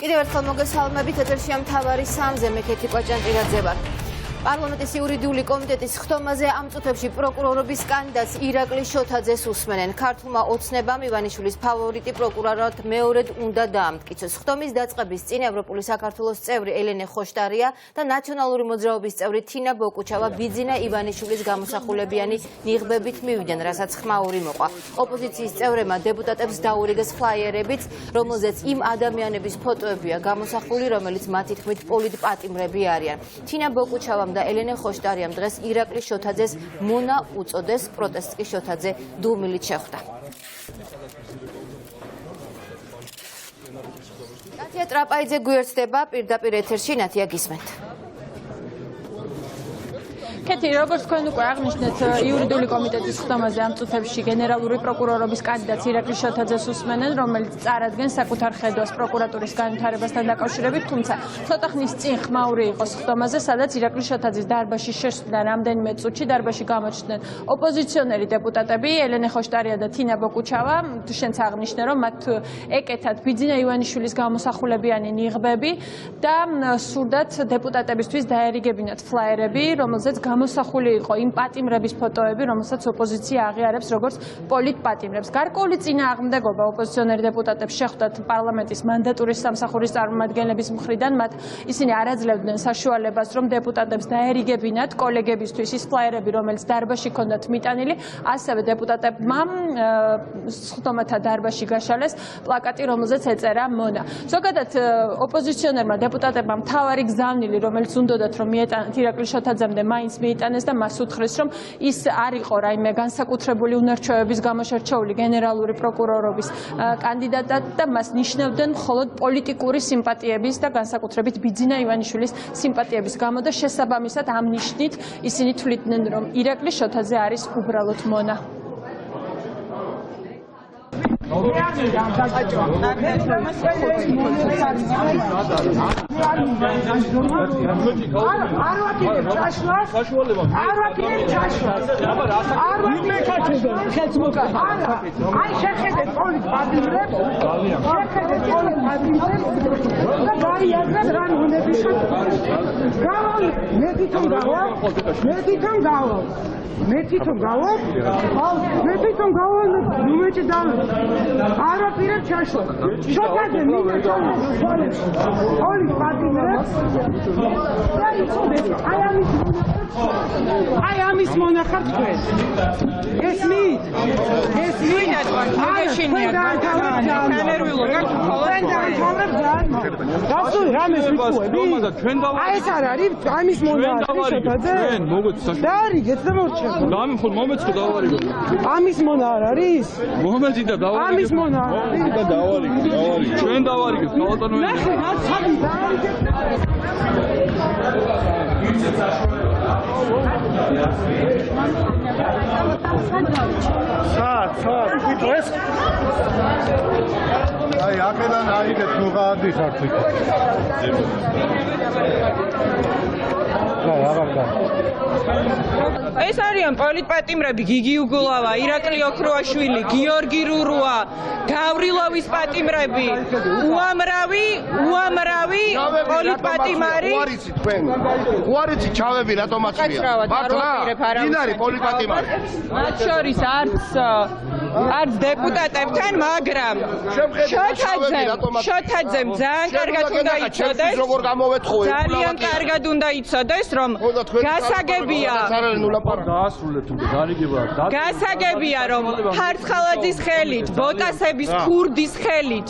კიდევ ერთხელ მოგესალმებით, ეთერშია მთავარი 3-ზე მე ქეთი კვაჭანტირაძე ვარ. პარლამენტის იურიდიული კომიტეტის ხდომაზე ამ წუთებში პროკურორობის კანდიდატს ირაკლი შოთაძეს უსმენენ. ქართულმა ოცნებამ ივანიშვილის ფავორიტი პროკურორად მეორედ უნდა დაამტკიცოს. ხდომის დაწყების წინ ევროპული საქართველოს წევრი ელენე ხოშტარია და ნაციონალური მოძრაობის წევრი თინა ბოკუჩავა ბიძინა ივანიშვილის გამოსახულებიანი ნიღბებით მივიდნენ, რასაც ხმაური მოყვა. ოპოზიციის წევრებმა დეპუტატებს დაურიგეს ფლაიერებიც, რომელზეც იმ ადამიანების ფოტოებია გამოსახული, რომელიც მათი თქმით პოლიტპატიმრები არიან. თინა ბოკუჩავამ და ელენე ხოშტარიამ დღეს ირაკლი შოთაძეს მონა უწოდეს, პროტესტს კი შოთაძე დუმილით შეხვდა. ნათია ტრაპაიძე გვერდდება პირდაპირ ეთერში, ნათია გისმენთ. კეთი, როგორც თქვენ უკვე აღნიშნეთ, იურიდიული კომიტეტის ხდომაზე ამ წუთებში გენერალური პროკურორობის კანდიდატს ირაკლი შოთაძეს უსმენენ, რომელიც წარადგენს საკუთარ ხედვას პროკურატურის განვითარებასთან დაკავშირებით, თუმცა ცოტა ხნის წინ ხმაური იყოს ხდომაზე, სადაც ირაკლი შოთაძის დარბაზში შესვლიდან რამდენიმე წუთში დარბაზში გამოჩნდნენ ოპოზიციონერი დეპუტატები ელენე ხოშტარია და თინა ბოკუჩავა. შენც აღნიშნე, რომ მათ ეკეთათ ბიძინა ივანიშვილის გამოსახულებიანი ნიღბები და სურდათ დეპუტატებისთვის დაერიგებინათ ფლაიერები, რომელზეც გამოსახული იყო იმ პატიმრების ფოტოები, რომელსაც ოპოზიცია აღიარებს როგორც პოლიტპატიმრებს. გარკვეული წინააღმდეგობა ოპოზიციონერი დეპუტატებს შეხვდათ პარლამენტის მანდატურის სამსახურის წარმომადგენლების მხრიდან. მათ ისინი არ აძლევდნენ საშუალებას, რომ დეპუტატებს დაერიგებინათ კოლეგებისთვის ის ფლაიერები, რომელიც დარბაზში ჰქონდათ მიტანილი. ასევე დეპუტატებმა ხდომათა დარბაზში გაშალეს პლაკატი, რომელზეც ეწერა მონა. ზოგადად ოპოზიციონერმა დეპუტატებმა მთავარი გზავნილი, რომელიც უნდათ რომ მიეტანათ ირაკლი შოთაძემდე, მაინც მიიტანეს და მას უთხრეს, რომ ის არ იყო რაიმე განსაკუთრებული უნარჩვევების გამო შერჩეული გენერალური პროკურორობის კანდიდატად და მას ნიშნავდნენ მხოლოდ პოლიტიკური სიმპათიების და განსაკუთრებით ბიძინა ივანიშვილის სიმპათიების გამო და შესაბამისად ამ ნიშნით ისინი თვლიდნენ, რომ ირაკლი შოთაძე არის უბრალოდ მონა. მე თვითონ გავალ, ნუმეჭი არაფერად ჩაშლა. შოთაძე მინდა ორი პატიმრებს და იცოდეს, აი ამის მონახარ თქვენ. ესმით? გასული რამეს ვიტყუები? აი ეს არ არის ამის მონახარი შოთაძე? და არიგეთ და მორჩა. მომეწყო დავარიგო. ამის მონა არ არის? მომეცი და დავარიგო. ამის მონა არ არის? და დავარიგო. ჩვენ დავარიგეთ, ბატონო. ნახე, რაც ხადი დავარიგეთ. საათ, ვიტყვეს? აი, აქედან აიგეთ ნუ გაადიხართ იქ. ეს არიან პოლიტპატიმრები გიგი უგულავა, ირაკლი ოქროაშვილი, გიორგი რურუა, გავრილოვის პატიმრები, უამრავი პოლიტპატიმარი. უარიცი თქვენ. უარიცი ჩავები რატომ აცვია? მართლა? ვინ არის პოლიტპატიმარი? მათ შორის არც დეპუტატებთან, მაგრამ შოთაძემ ძალიან კარგად უნდა იცოდეს. როგორ გამოვეთხოვე? ძალიან კარგად უნდა იცოდეს, რომ გასაგებია, რომ ფარცხალაძის ხელით, ბოტასების ქურდის ხელით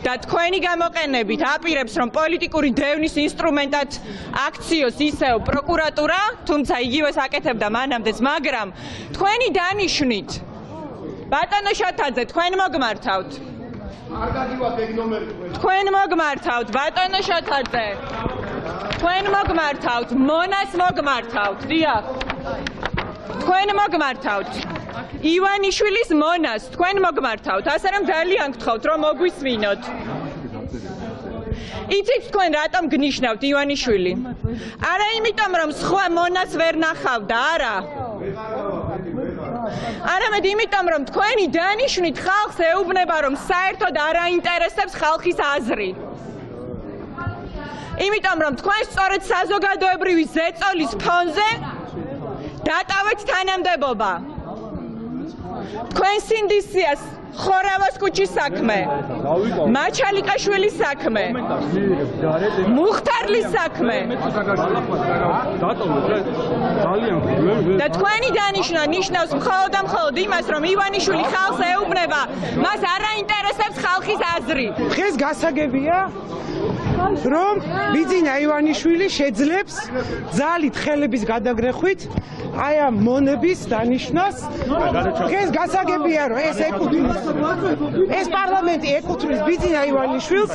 და თქვენი გამოყენებით აპირებს, რომ პოლიტიკური დევნის ინსტრუმენტად აქციოს ისევ პროკურატურა, თუმცა იგივეს აკეთებდა მანამდეც, მაგრამ თქვენი დანიშვნით ბატონო შოთაძე, თქვენ მოგმართავთ. თქვენ მოგმართავთ, ბატონო შოთაძე. თქვენ მოგმართავთ, მონას მოგმართავთ, დიახ. თქვენ მოგმართავთ. ივანიშვილის მონას თქვენ მოგმართავთ, ასე რომ ძალიან გთხოვთ, რომ მოგვისმინოთ. იცით თქვენ რატომ გნიშნავთ ივანიშვილი? არა იმიტომ, რომ სხვა მონას ვერ ნახავდა, არა. არამედ იმიტომ, რომ თქვენი დანიშვნით ხალხს ეუბნება, რომ საერთოდ არ აინტერესებს ხალხის აზრი. იმიტომ რომ თქვენ სწორედ საზოგადოებრივი ზეწოლის ფონზე დატოვეთ თანამდებობა. თქვენ სინდისიას ხორავას კუჩის საქმე, მაჩალიკაშვილის საქმე, მუხტარლის საქმე და თქვენი დანიშვნა ნიშნავს მხოლოდ და მხოლოდ იმას, რომ ივანიშვილი ხალხს ეუბნება, მას არ აინტერესებს ხალხის აზრი. დღეს გასაგებია, რომ ბიძინა ივანიშვილი შეძლებს ძალით ხელების გადაგრეხვით აი ამ მონების დანიშვნას. დღეს გასაგებია, რომ ეს ეკუთვნის ეს პარლამენტი ეკუთვნის ბიძინა ივანიშვილს,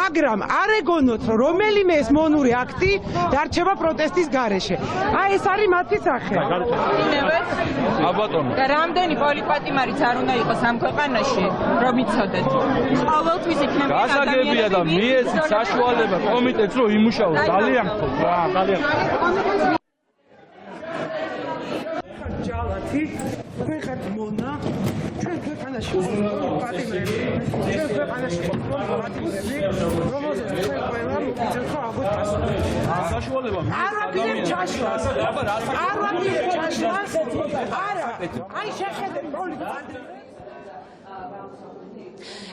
მაგრამ არ ეგონოთ, რომ რომელიმე ეს მონური აქტი დარჩება პროტესტის გარეშე. აი ეს არის მათი სახე. და რამდენი პოლიპატიმარიც არ უნდა იყოს ამ ქვეყანაში, რომ იცოდეთ. ყოველთვის იქნება გასაგებია და მიეცით საშუალება კომიტეტს რომ იმუშაოს ძალიან რა, ძალიან. ჯალათი, თქვენ ხართ მონა, ჩვენ ქვეყანაში პატიმრები, ჩვენ ქვეყანაში პატიმრები, რომელზეც თქვენ ყველა მოგიწევთ ხო აღვით პასუხი. საშუალება არ ვაპირებ ჩაშლას. არ ვაპირებ ჩაშლას. არა. აი შეხედეთ პოლიტიკას.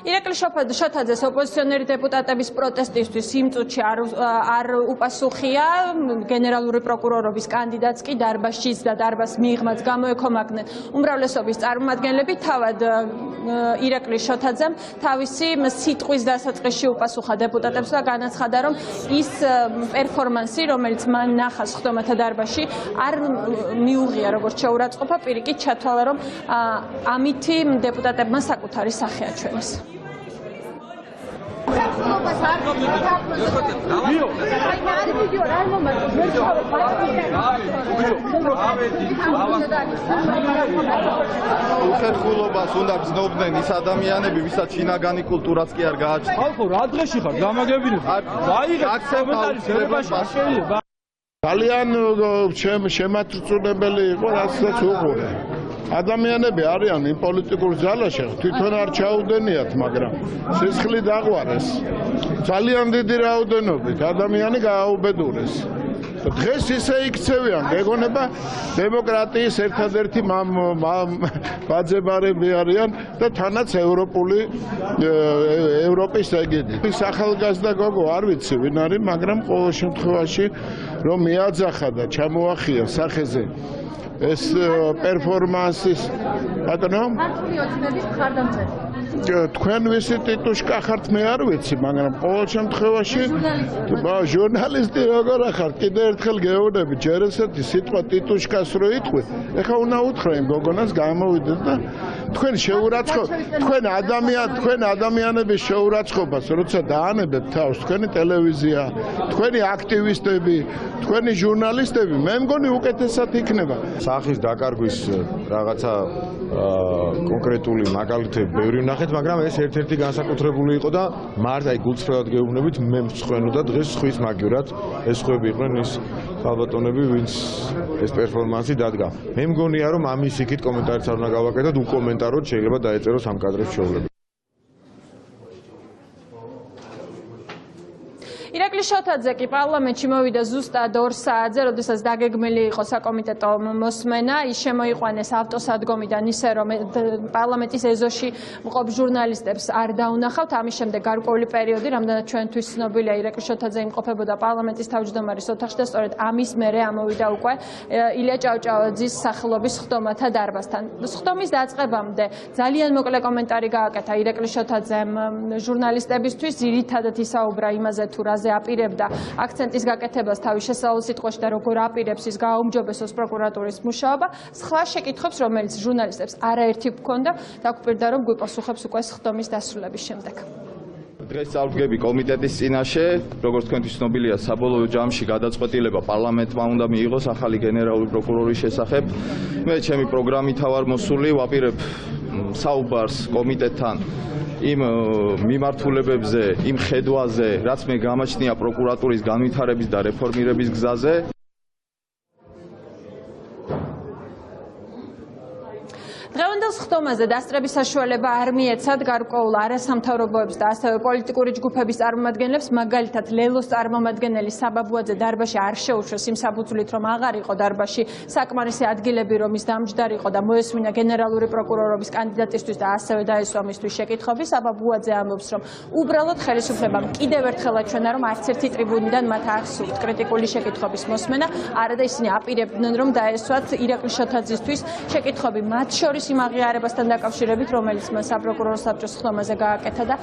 ირაკლი შოთაძეს ოპოზიციონერი დეპუტატების პროტესტისთვის იმ წუთში არ უპასუხია, გენერალური პროკურორობის კანდიდატს კი დარბაზშიც და დარბაზს მიღმაც გამოეკომაგნენ უმრავლესობის წარმომადგენლები. თავად ირაკლი შოთაძემ თავისი სიტყვის დასაწყისში უპასუხა დეპუტატებს და განაცხადა, რომ ის პერფორმანსი, რომელიც მან ნახა სხდომათა დარბაზში, არ მიუღია როგორც შეურაცხყოფა, პირიქით ჩათვალა, რომ ამითი დეპუტატებმა საკუთარი სახე აჩვენეს. უხერხულობას უნდა გზნობდნენ ის ადამიანები, ვისაც შინაგანი კულტურაც კი არ გააჩნია. ხალხო, რა დღეში ხარ? გამაგებინებ. დაიღეთ კომენტარის ერებაში არ შეიძლება. ძალიან შემაწუწუნებელი იყო, რასაც უყურე. ადამიანები არიან იმ პოლიტიკურ ძალაში, თვითონ არ ჩაუდენიათ, მაგრამ სისხლი დაღვარეს. ძალიან დიდი რაოდენობით ადამიანი გააუბედურეს. დღეს ისე იქცევიან, გეგონება დემოკრატიის ერთადერთი ბაძებარები არიან და თანაც ევროპის ეგიდი. ახალგაზრდა გოგო არ ვიცი ვინ არის, მაგრამ ყოველ შემთხვევაში რომ მიაძახა და ჩამოახია სახეზე ეს პერფორმანსის ბატონო თქვენ ვისი ტიტუშკა ხართ მე არ ვიცი, მაგრამ ყოველ შემთხვევაში ჟურნალისტი როგორ ახართ, კიდე ერთხელ გეუბნები, ჯერ ესეთი სიტყვა ტიტუშკას რო იტყვი, ეხლა უნდა უთხრა იმ გოგონას გამოვიდეთ და თქვენ ადამიანების შეურაცხყოფას როცა დაანებებთ თავს, თქვენი ტელევიზია, თქვენი აქტივისტები, თქვენი ჟურნალისტები, მე მგონი უკეთესად იქნება. სახის დაკარგვის რაღაცა კონკრეტული მაგალითები ბევრი ვნახეთ, მაგრამ ეს ერთ-ერთი განსაკუთრებული იყო და მართ აი გულწრფელად გეუბნებით, მე მწყვენოდა დღეს ხვის მაგივრად, ეს ხვები იყვნენ ის ხალბატონები, ვინც ეს პერფორმანსი დადგა. მე მგონია, რომ ამის იქით კომენტარიც არ უნდა გავაკეთოთ, უკომენტაროთ შეიძლება დაეწეროს ამ კადრებს ჩვეულები. ირაკლი შოთაძე კი პარლამენტში მოვიდა ზუსტად 2 საათზე, როდესაც დაგეგმილი იყო საკომიტეტო მოსმენა. ის შემოიყვანეს ავტოსადგომიდან ისე, რომ პარლამენტის ეზოში მყოფ ჟურნალისტებს არ დაუნახავთ. ამის შემდეგ გარკვეული პერიოდი, რამდენად ჩვენთვის ცნობილია, ირაკლი შოთაძე იმყოფებოდა პარლამენტის თავმჯდომარის ოთახში და სწორედ ამის მერე ამოვიდა უკვე ილია ჭავჭავაძის სახელობის სხდომათა დარბაზთან. სხდომის დაწყებამდე ძალიან მოკლე კომენტარი გააკეთა ირაკლი შოთაძემ ჟურნალისტებისთვის, ძირითადად ისაუბრა იმაზე, თუ რაზე აპირებდა აქცენტის გაკეთებას თავის შესავალ სიტყვაში და როგორ აპირებს ის გააუმჯობესოს პროკურატურის მუშაობა. სხვა შეკითხვებს, რომელიც ჟურნალისტებს არაერთი ჰქონდა, დაგვპირდა, რომ გვიპასუხებს უკვე სხდომის დასრულების შემდეგ. დღეს წავდგები კომიტეტის წინაშე, როგორც თქვენთვის ცნობილია, საბოლოო ჯამში გადაწყვეტილება პარლამენტმა უნდა მიიღოს ახალი გენერალური პროკურორის შესახებ. მე ჩემი პროგრამით ვარ მოსული, ვაპირებ საუბარს კომიტეტთან იმ მიმართულებებზე, იმ ხედვაზე, რაც მე გამაჩნია პროკურატურის განვითარების და რეფორმირების გზაზე. დღევანდელ დღევანდელ ხტომაზე დასწრების საშუალება არ მიეცათ გარკვეულ არასამთავრობოებს და ასევე პოლიტიკური ჯგუფების წარმომადგენლებს, მაგალითად ლელოს წარმომადგენელი საბაბუაძე დარბაზში არ შეუშვეს იმ საფუძვლით, რომ აღარ იყო დარბაზში საკმარისი ადგილები, რომ ის დამჯდარიყო და მოესმინა გენერალური პროკურორობის კანდიდატისთვის და ასევე დაესვა მისთვის შეკითხვები. საბაბუაძე ამბობს, რომ უბრალოდ ხელისუფლებამ კიდევ ერთხელ აჩვენა, რომ არც ერთი ტრიბუნიდან მათ არ სურთ კრიტიკული შეკითხვების მოსმენა, არადა ისინი აპირებდნენ, რომ დაესვათ ირაკლი შოთაძისთვის შეკითხვები, მათ შორის იმ აღიარებასთან დაკავშირებით, რომელიც მან საპროკურორო საბჭოს ხტომაზე გააკეთა და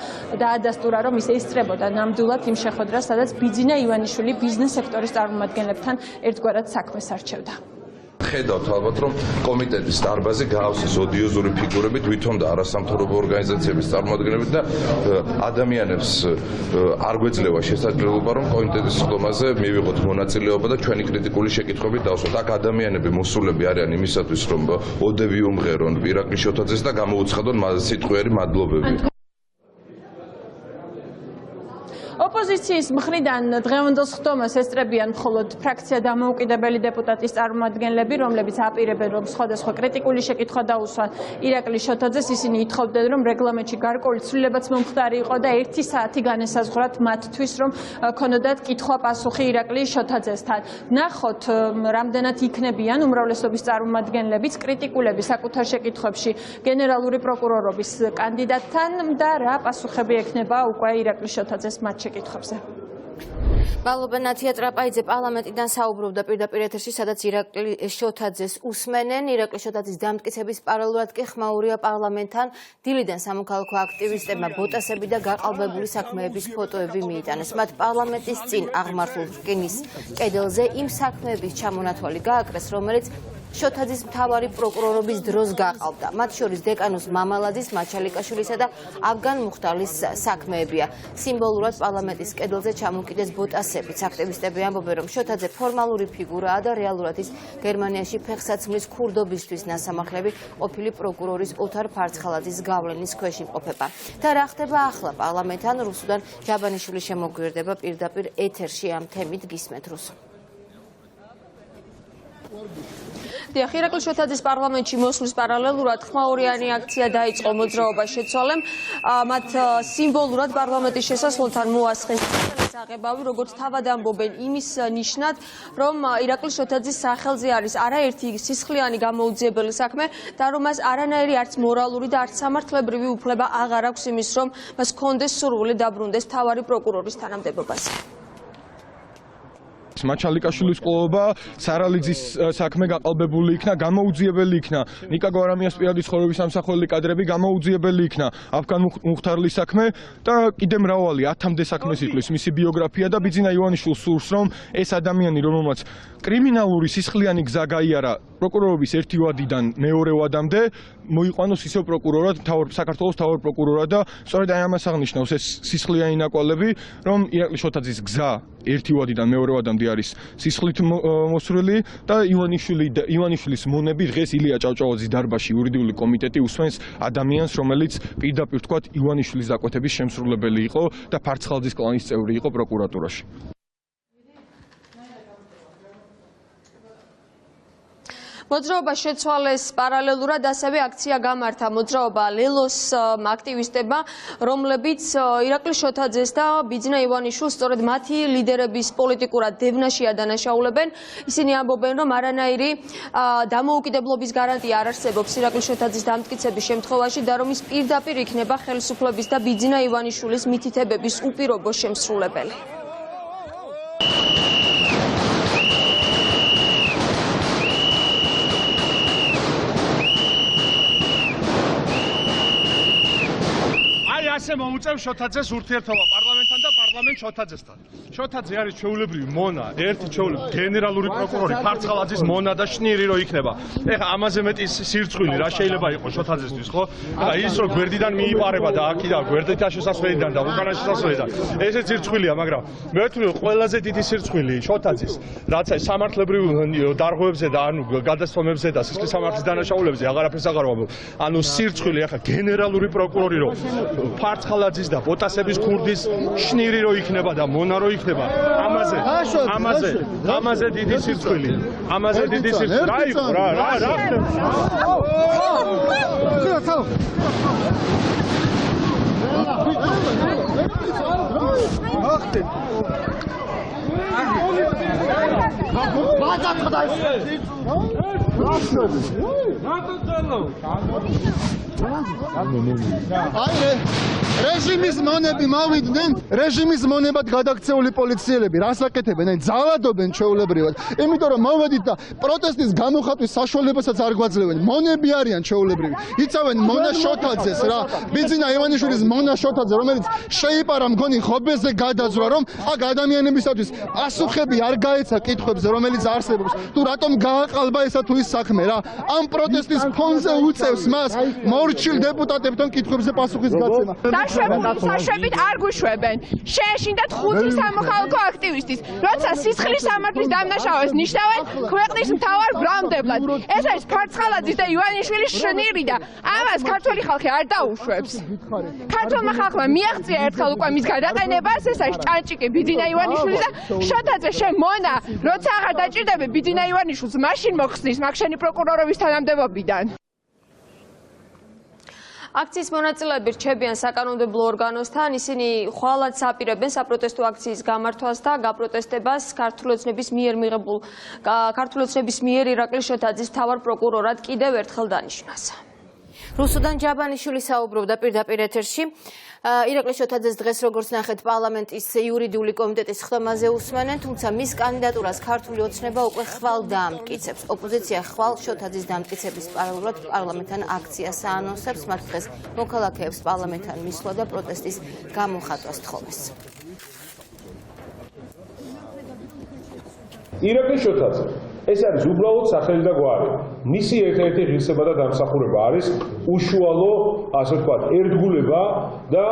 დაადასტურა, რომ ის ესწრებოდა ნამდვილად იმ შეხვედრას, სადაც ბიძინა ივანიშვილი ბიზნეს სექტორის წარმომადგენლებთან ერთგვარად საქმეს არჩევდა. ხედავთ ალბათ, რომ კომიტეტის დარბაზი გაავსეს ოდიოზური ფიგურებით, ვითომ და არასამთავრობო ორგანიზაციების წარმომადგენლებით და ადამიანებს არ გვეძლევა შესაძლებლობა, რომ კომიტეტის ხტომაზე მივიღოთ მონაწილეობა და ჩვენი კრიტიკული შეკითხვებით დავსვათ. აქ ადამიანები მოსულები არიან იმისათვის, რომ ოდები უმღერონ ირაკლი შოთაძეს და გამოუცხადონ სიტყვიერი მადლობები. ოპოზიციის მხრიდან დღევანდელ ხტომას ესწრებიან მხოლოდ ფრაქცია დამოუკიდებელი დეპუტატის წარმომადგენლები, რომლებიც აპირებენ, რომ სხვადასხვა კრიტიკული შეკითხვა დაუსვან ირაკლი შოთაძეს. ისინი ითხოვდნენ, რომ რეგლამენტში გარკვეული ცვლილებაც მომხდარი იყო და 1 საათი განესაზღვრათ მათთვის, რომ ქონოდათ კითხვა-პასუხი ირაკლი შოთაძესთან. ნახოთ, რამდენად იქნებიან უმრავლესობის წარმომადგენლებიც კრიტიკულები საკუთარ შეკითხვებში გენერალური პროკურორობის კანდიდატთან და რა პასუხები ექნება უკვე ირაკლი შოთაძეს მათ შეკითხვებზე. მადლობა ნათია ტრაპაიძე პარლამენტიდან საუბრობდა პირდაპირ ეთერში, სადაც ირაკლი შოთაძეს უსმენენ. ირაკლი შოთაძის დამტკიცების პარალელურად კი ხმაურია პარლამენტთან დილიდან სამოქალაქო აქტივისტებმა ბოტასები და გაყალბებული საქმეების ფოტოები მიიტანეს. მათ პარლამენტის წინ აღმართულ რკინის კედელზე იმ საქმეების ჩამონათვალი გააკრეს, რომელიც შოთაძის მთავარი პროკურორობის დროს გაყალბდა. მათ შორის დეკანოს მამალაძის, მაჩალიკაშვილისა და აფგან მუხტალის საქმეებია. სიმბოლურად პარლამენტის კედელზე ჩამოკიდეს ბოტასებიც. აქტივისტები ამბობენ, რომ შოთაძე ფორმალური ფიგურაა და რეალურად ის გერმანიაში ფეხსაცმლის ქურდობისთვის ნასამახლები ყოფილი პროკურორის ოთარ ფარცხალაძის გავლენის ქვეშ იმყოფება. და რა ხდება ახლა პარლამენტთან? რუსუდან ჯაბანიშვილი შემოგვიერთდება პირდაპირ ეთერში ამ თემით გისმენთ რუსო. ირაკლი შოთაძის პარლამენტში მოსვლის პარალელურად ხმაურიანი აქცია დაიწყო მოძრაობას შეცვალემ. მათ სიმბოლურად პარლამენტის შესასვლელთან მოასხეს აღებავი, როგორც თავად ამბობენ, იმის ნიშნად, რომ ირაკლი შოთაძის სახელზე არის არაერთი სისხლიანი გამოუძიებელი საქმე და რომ მას არანაირი არც მორალური და არც სამართლებრივი უფლება აღარ აქვს იმის, რომ მას ჰქონდეს სურვილი დაბრუნდეს მთავარი პროკურორის თანამდებობაზე. მაჩალიკაშვილის კლუბობა სარალიძის საქმე გაყალბებული იქნა, გამოუძიებელი იქნა. ნიკა გვარამიას პირადი ცხოვრების სამსახურელი კადრები გამოუძიებელი იქნა. აფგან მუხტარლის საქმე და კიდე მრავალი 10-მდე საქმეს იკლის მისი ბიოგრაფია და ბიძინა ივანიშვილს სურს, რომ ეს ადამიანი, რომელმაც კრიმინალური სისხლიანი გზა გაიარა პროკურორობის ერთი ვადიდან მეორე ვადამდე, მოიყვანოს ისევ პროკურორად, საქართველოს მთავარ პროკურორად და სწორედ აი ამას აღნიშნავს ეს სისხლიანი ნაკვალები, რომ ირაკლი შოთაძის გზა ერთი ვადიდან მეორე ვადამდე არის სისხლით მოსრული და ივანიშვილის მონები დღეს ილია ჭავჭავაძის დარბაზში იურიდიული კომიტეტი უსვენს ადამიანს, რომელიც პირდაპირ თქვათ ივანიშვილის დაკვეთების შემსრულებელი იყო და ფარცხალაძის კლანის წევრი იყო პროკურატურაში. მოძრაობა შეცვალეს პარალელურად, ასევე აქცია გამართა მოძრაობა ლელოს აქტივისტებმა, რომლებიც ირაკლი შოთაძეს და ბიძინა ივანიშვილს სწორედ მათი ლიდერების პოლიტიკურად დევნაში ადანაშაულებენ. ისინი ამბობენ, რომ არანაირი დამოუკიდებლობის გარანტია არ არსებობს ირაკლი შოთაძის დამტკიცების შემთხვევაში და რომ ის პირდაპირ იქნება ხელისუფლების და ბიძინა ივანიშვილის მითითებების უპირობო შემსრულებელი. ასე მოუწევს შოთაძეს ურთიერთობა პარლამენტთან და პარლამენტ შოთაძესთან. შოთაძე არის ჩვეულებრივი მონა, ერთი ჩვეულებრივი გენერალური პროკურორი ფარცხალაძის მონა და შნირი რო იქნება. ეხლა ამაზე მეტი სირცხვილი რა შეიძლება იყოს შოთაძესთვის, ხო? ეხლა ის რო გვერდიდან მიიპარება და აქედან გვერდითა შესასვლელიდან და უკანა შესასვლელიდან, ესე სირცხვილია, მაგრამ მე ვთვლი ყველაზე დიდი სირცხვილი შოთაძის, რაც აი სამართლებრივ დარღვევებზე და ანუ გადასწომებზე და სისხლის სამართლის დანაშაულებებზე აღარაფერს აღარ ვამბობ. ანუ სირცხვილი ეხლა გენერალური პროკურორი რო ფარცხალაძის და ბოტასების ქურდის შნირი რო იქნება და მონა რო იქნება ხდება. ამაზე დიდი სირცხვილი. ამაზე დიდი სირცხვილი. რა იყო რა რეჟიმის მონები მოვიდნენ, რეჟიმის მონებად გადაქცეული პოლიციელები რას აკეთებენ? აი ძალადობენ ჩვეულებრივად. იმიტომ რომ მოვედით და პროტესტის გამოხატვის საშუალებასაც არ გვაძლევენ. მონები არიან ჩვეულებრივი. იცავენ მონა შოთაძეს რა. ბიძინა ივანიშვილის მონა შოთაძე, რომელიც შეიპარა მგონი ხობეზე გადაძვრა, რომ აქ ადამიანებისათვის პასუხები არ გაეცა კითხვებზე, რომელიც არსებობს. თუ რატომ გააყალბა ესა თუ ის საქმე რა. ამ პროტესტის ფონზე უწევს მას მორჩილ დეპუტატებთან კითხვებზე პასუხის გაცემა. საშვებით არ გვიშვებენ. შეეშინდათ 5 სამოქალაქო აქტივისტის, როცა სისხლის სამართლის დამნაშავეს ნიშნავენ ქვეყნის მთავარ ბრალმდებლად. ეს არის ფარცხალაძის და ივანიშვილის შნირი და ამას ქართველი ხალხი არ დაუშვებს. ქართულმა ხალხმა მიაღწია ერთხელ უკვე მის გადაყენებას, ეს არის ჭანჭიკი ბიძინა ივანიშვილი და შოთაძე შემონა, როცა აღარ დაჭირდები ბიძინა ივანიშვილს მაშინ მოხსნის მაგშენი პროკურორების თანამდებობიდან. აქციის მონაწილეები რჩებიან საკანონმდებლო ორგანოსთან, ისინი ხვალად საპირებენ საპროტესტო აქციის გამართვას და გაპროტესტებას ქართულოცნების მიერ ირაკლი შოთაძის მთავარ პროკურორად კიდევ ერთხელ დანიშნას. რუსუდან ჯაბანიშვილი საუბრობდა პირდაპირ ეთერში. ირაკლი შოთაძეს დღეს როგორც ნახეთ პარლამენტის იურიდიული კომიტეტის ხდომაზე უსმენენ, თუმცა მის კანდიდატურას ქართული ოცნება უკვე ხვალ დაამტკიცებს. ოპოზიცია ხვალ შოთაძის დამტკიცების პარალელურად პარლამენტთან აქციას აანონსებს, მათ დღეს მოქალაქეებს პარლამენტთან მისვლა და პროტესტის გამოხატვას თხოვეს. ირაკლი შოთაძე ეს არის უბრალოდ სახელი და გვარი. მისი ერთ-ერთი ღირსება და დამსახურება არის უშუალო, ასე ვთქვათ, ერთგულება და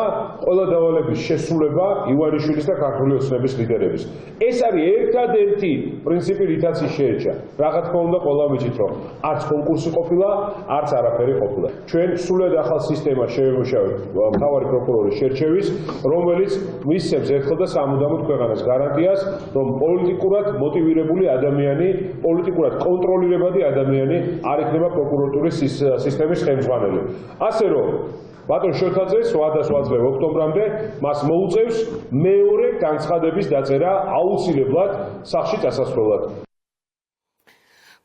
ყველა დავალების შესრულება ივანიშვილის და ქართული ოცნების ლიდერების. ეს არის ერთადერთი პრინციპი, რითაც ის შეეჭა. რა თქმა უნდა, ყველა მიჩით, რომ არც კონკურსი ყოფილა, არც არაფერი ყოფილა. ჩვენ სრულად ახალ სისტემას შევემუშავეთ მთავარი პროკურორის შერჩევის, რომელიც მისცემს ერთხელ და სამუდამოდ ქვეყანას გარანტიას, რომ პოლიტიკურად მოტივირებული ადამიანი, პოლიტიკურად კონტროლირებადი ადამიანი არ იქნება პროკურატურის სისტემის ხელმძღვანელი. ასე რომ ბატონ შოთაძეს ვაძლევ ოქტომბრამდე მას მოუწევს მეორე განცხადების დაწერა აუცილებლად სახლში წასასვლელად.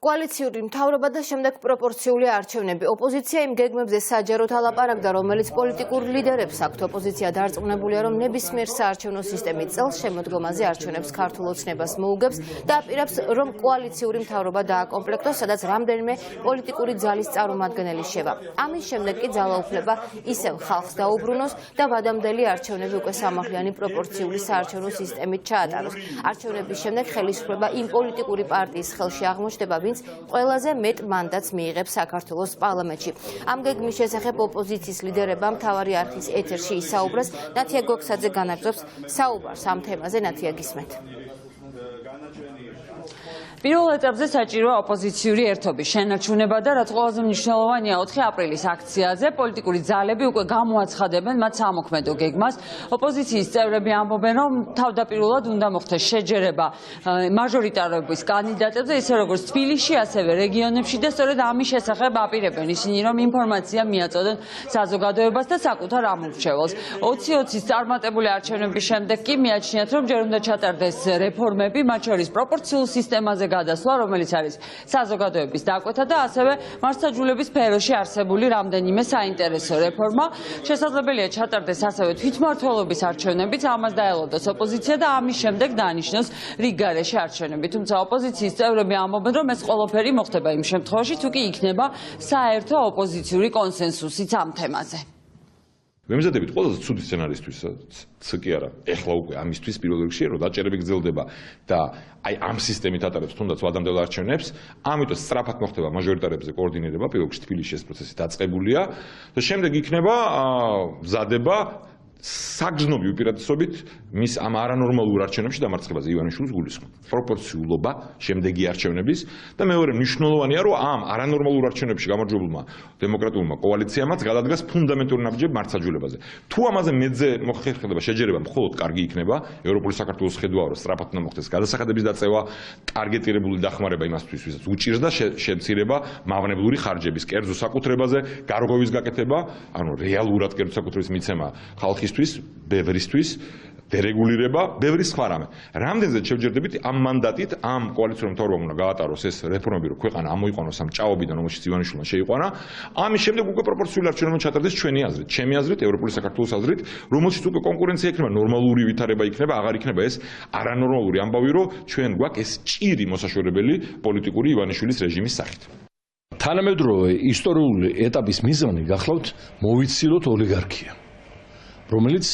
კოალიციური მთავრობა და შემდეგ პროპორციული არჩევნები. ოპოზიცია იმ გეგმებზე საჯაროდ ალაპარაკდა, რომელიც პოლიტიკურ ლიდერებს აქვთ. ოპოზიცია დარწმუნებულია, რომ ნებისმიერ საარჩევნო სისტემით წელს შემოდგომაზე არჩევნებს ქართულ ოცნებას მოუგებს და აპირებს, რომ კოალიციური მთავრობა დააკომპლექტოს, სადაც რამდენიმე პოლიტიკური ძალის წარმომადგენელი შევა. ამის შემდეგ კი ძალაუფლება ისევ ხალხს დაუბრუნოს და ვადამდელი არჩევნები უკვე სამართლიანი პროპორციული საარჩევნო სისტემით ჩაატაროს. არჩევნების შემდეგ ხელისუფლება იმ პოლიტიკური პარტიის ხელში აღმოჩნდება, ყველაზე მეტ მანდატს მიიღებს საქართველოს პარლამენტში. ამ გეგმის შესახებ ოპოზიციის ლიდერებმა მთავარი არხის ეთერში ისაუბრეს. ნათია გოგსაძე განაგრძობს საუბარს ამ თემაზე. ნათია, გისმენთ. პირველ ეტაპზე საჭიროა ოპოზიციური ერთობის შენარჩუნება და რაც ყველაზე მნიშვნელოვანია 4 აპრილის აქციაზე პოლიტიკური ძალები უკვე გამოაცხადებენ მათ სამოქმედო გეგმას. ოპოზიციის წევრები ამბობენ, რომ თავდაპირველად უნდა მოხდეს შეჯერება მაჟორიტარობის კანდიდატებზე, ისე როგორც თბილისში, ასევე რეგიონებში და სწორედ ამის შესახებ აპირებენ ისინი, რომ ინფორმაცია მიაწოდონ საზოგადოებას და საკუთარ ამორჩეველს. 20-20-ის წარმატებული არჩევნების შემდეგ კი მიაჩნიათ, რომ ჯერ უნდა ჩატარდეს რეფორმები, მათ შორის პროპორციულ სისტემაზე გადასვლა, რომელიც არის საზოგადოების დაკვეთა და ასევე მართლმსაჯულების სფეროში არსებული რამდენიმე საინტერესო რეფორმა. შესაძლებელია ჩატარდეს ასევე თვითმმართველობის არჩევნებიც, ამას დაელოდოს ოპოზიცია და ამის შემდეგ დანიშნოს რიგ გარეშე არჩევნები. თუმცა ოპოზიციის წევრები ამბობენ, რომ ეს ყველაფერი მოხდება იმ შემთხვევაში, თუ კი იქნება საერთო ოპოზიციური კონსენსუსიც ამ თემაზე. ვემზადებით ყველაზე ცუდი სცენარისთვის კი არა, ეხლა უკვე ამისთვის პირველ რიგში რომ დაჭერები გრძელდება და აი ამ სისტემით ატარებს თუნდაც ვადამდელ არჩევნებს, ამიტომ სწრაფად მოხდება მაჟორიტარებზე კოორდინირება, პირველ რიგში თბილისში ეს პროცესი დაწყებულია და შემდეგ იქნება მზადება საგრძნობი უპირატესობით მის ამ არანორმალურ არჩევნებში დამარცხებაზე ივანიშვილის გულისხმობ. პროპორციულობა შემდეგი არჩევნების და მეორე მნიშვნელოვანია, რომ ამ არანორმალურ არჩევნებში გამარჯვებულმა დემოკრატიულმა კოალიციამაც გადადგას ფუნდამენტური ნაბიჯები მართლმსაჯულებაზე. თუ ამაზე მეძე მოხერხება შეჯერება მხოლოდ კარგი იქნება, ევროპული საქართველოს ხედვა რომ სწრაფად უნდა მოხდეს გადასახადების დაწევა, ტარგეტირებული დახმარება იმასთვის, ვისაც უჭირს და შემცირება მავნებლური ხარჯების კერძო საკუთრებაზე, გარღვევის გაკეთება, ანუ რეალურად კერძო საკუთრების მიცემა ხალხისთვის, ბევრისთვის, დერეგულირება, ბევრი სხვა რამე. რამდენზე შევჯერდებით ამ მანდატით, ამ კოალიციურ მთავრობამ უნდა გაატაროს ეს რეფორმები, რომ ქვეყანა ამოიყვანოს ამ ჭაობიდან, რომელშიც ივანიშვილმა შეიყვანა. ამის შემდეგ უკვე პროპორციული არჩევნები ჩატარდეს ჩვენი აზრით, ჩემი აზრით, ევროპული საქართველოს აზრით, რომელშიც უკვე კონკურენცია იქნება, ნორმალური ვითარება იქნება, აღარ იქნება ეს არანორმალური ამბავი, რომ ჩვენ გვაქვს ეს ჭირი მოსაშორებელი პოლიტიკური ივანიშვილის რეჟიმის სახით. თანამედროვე ისტორიული ეტაპის მიზანი გახლავთ მოიცილოთ ოლიგარქია, რომელიც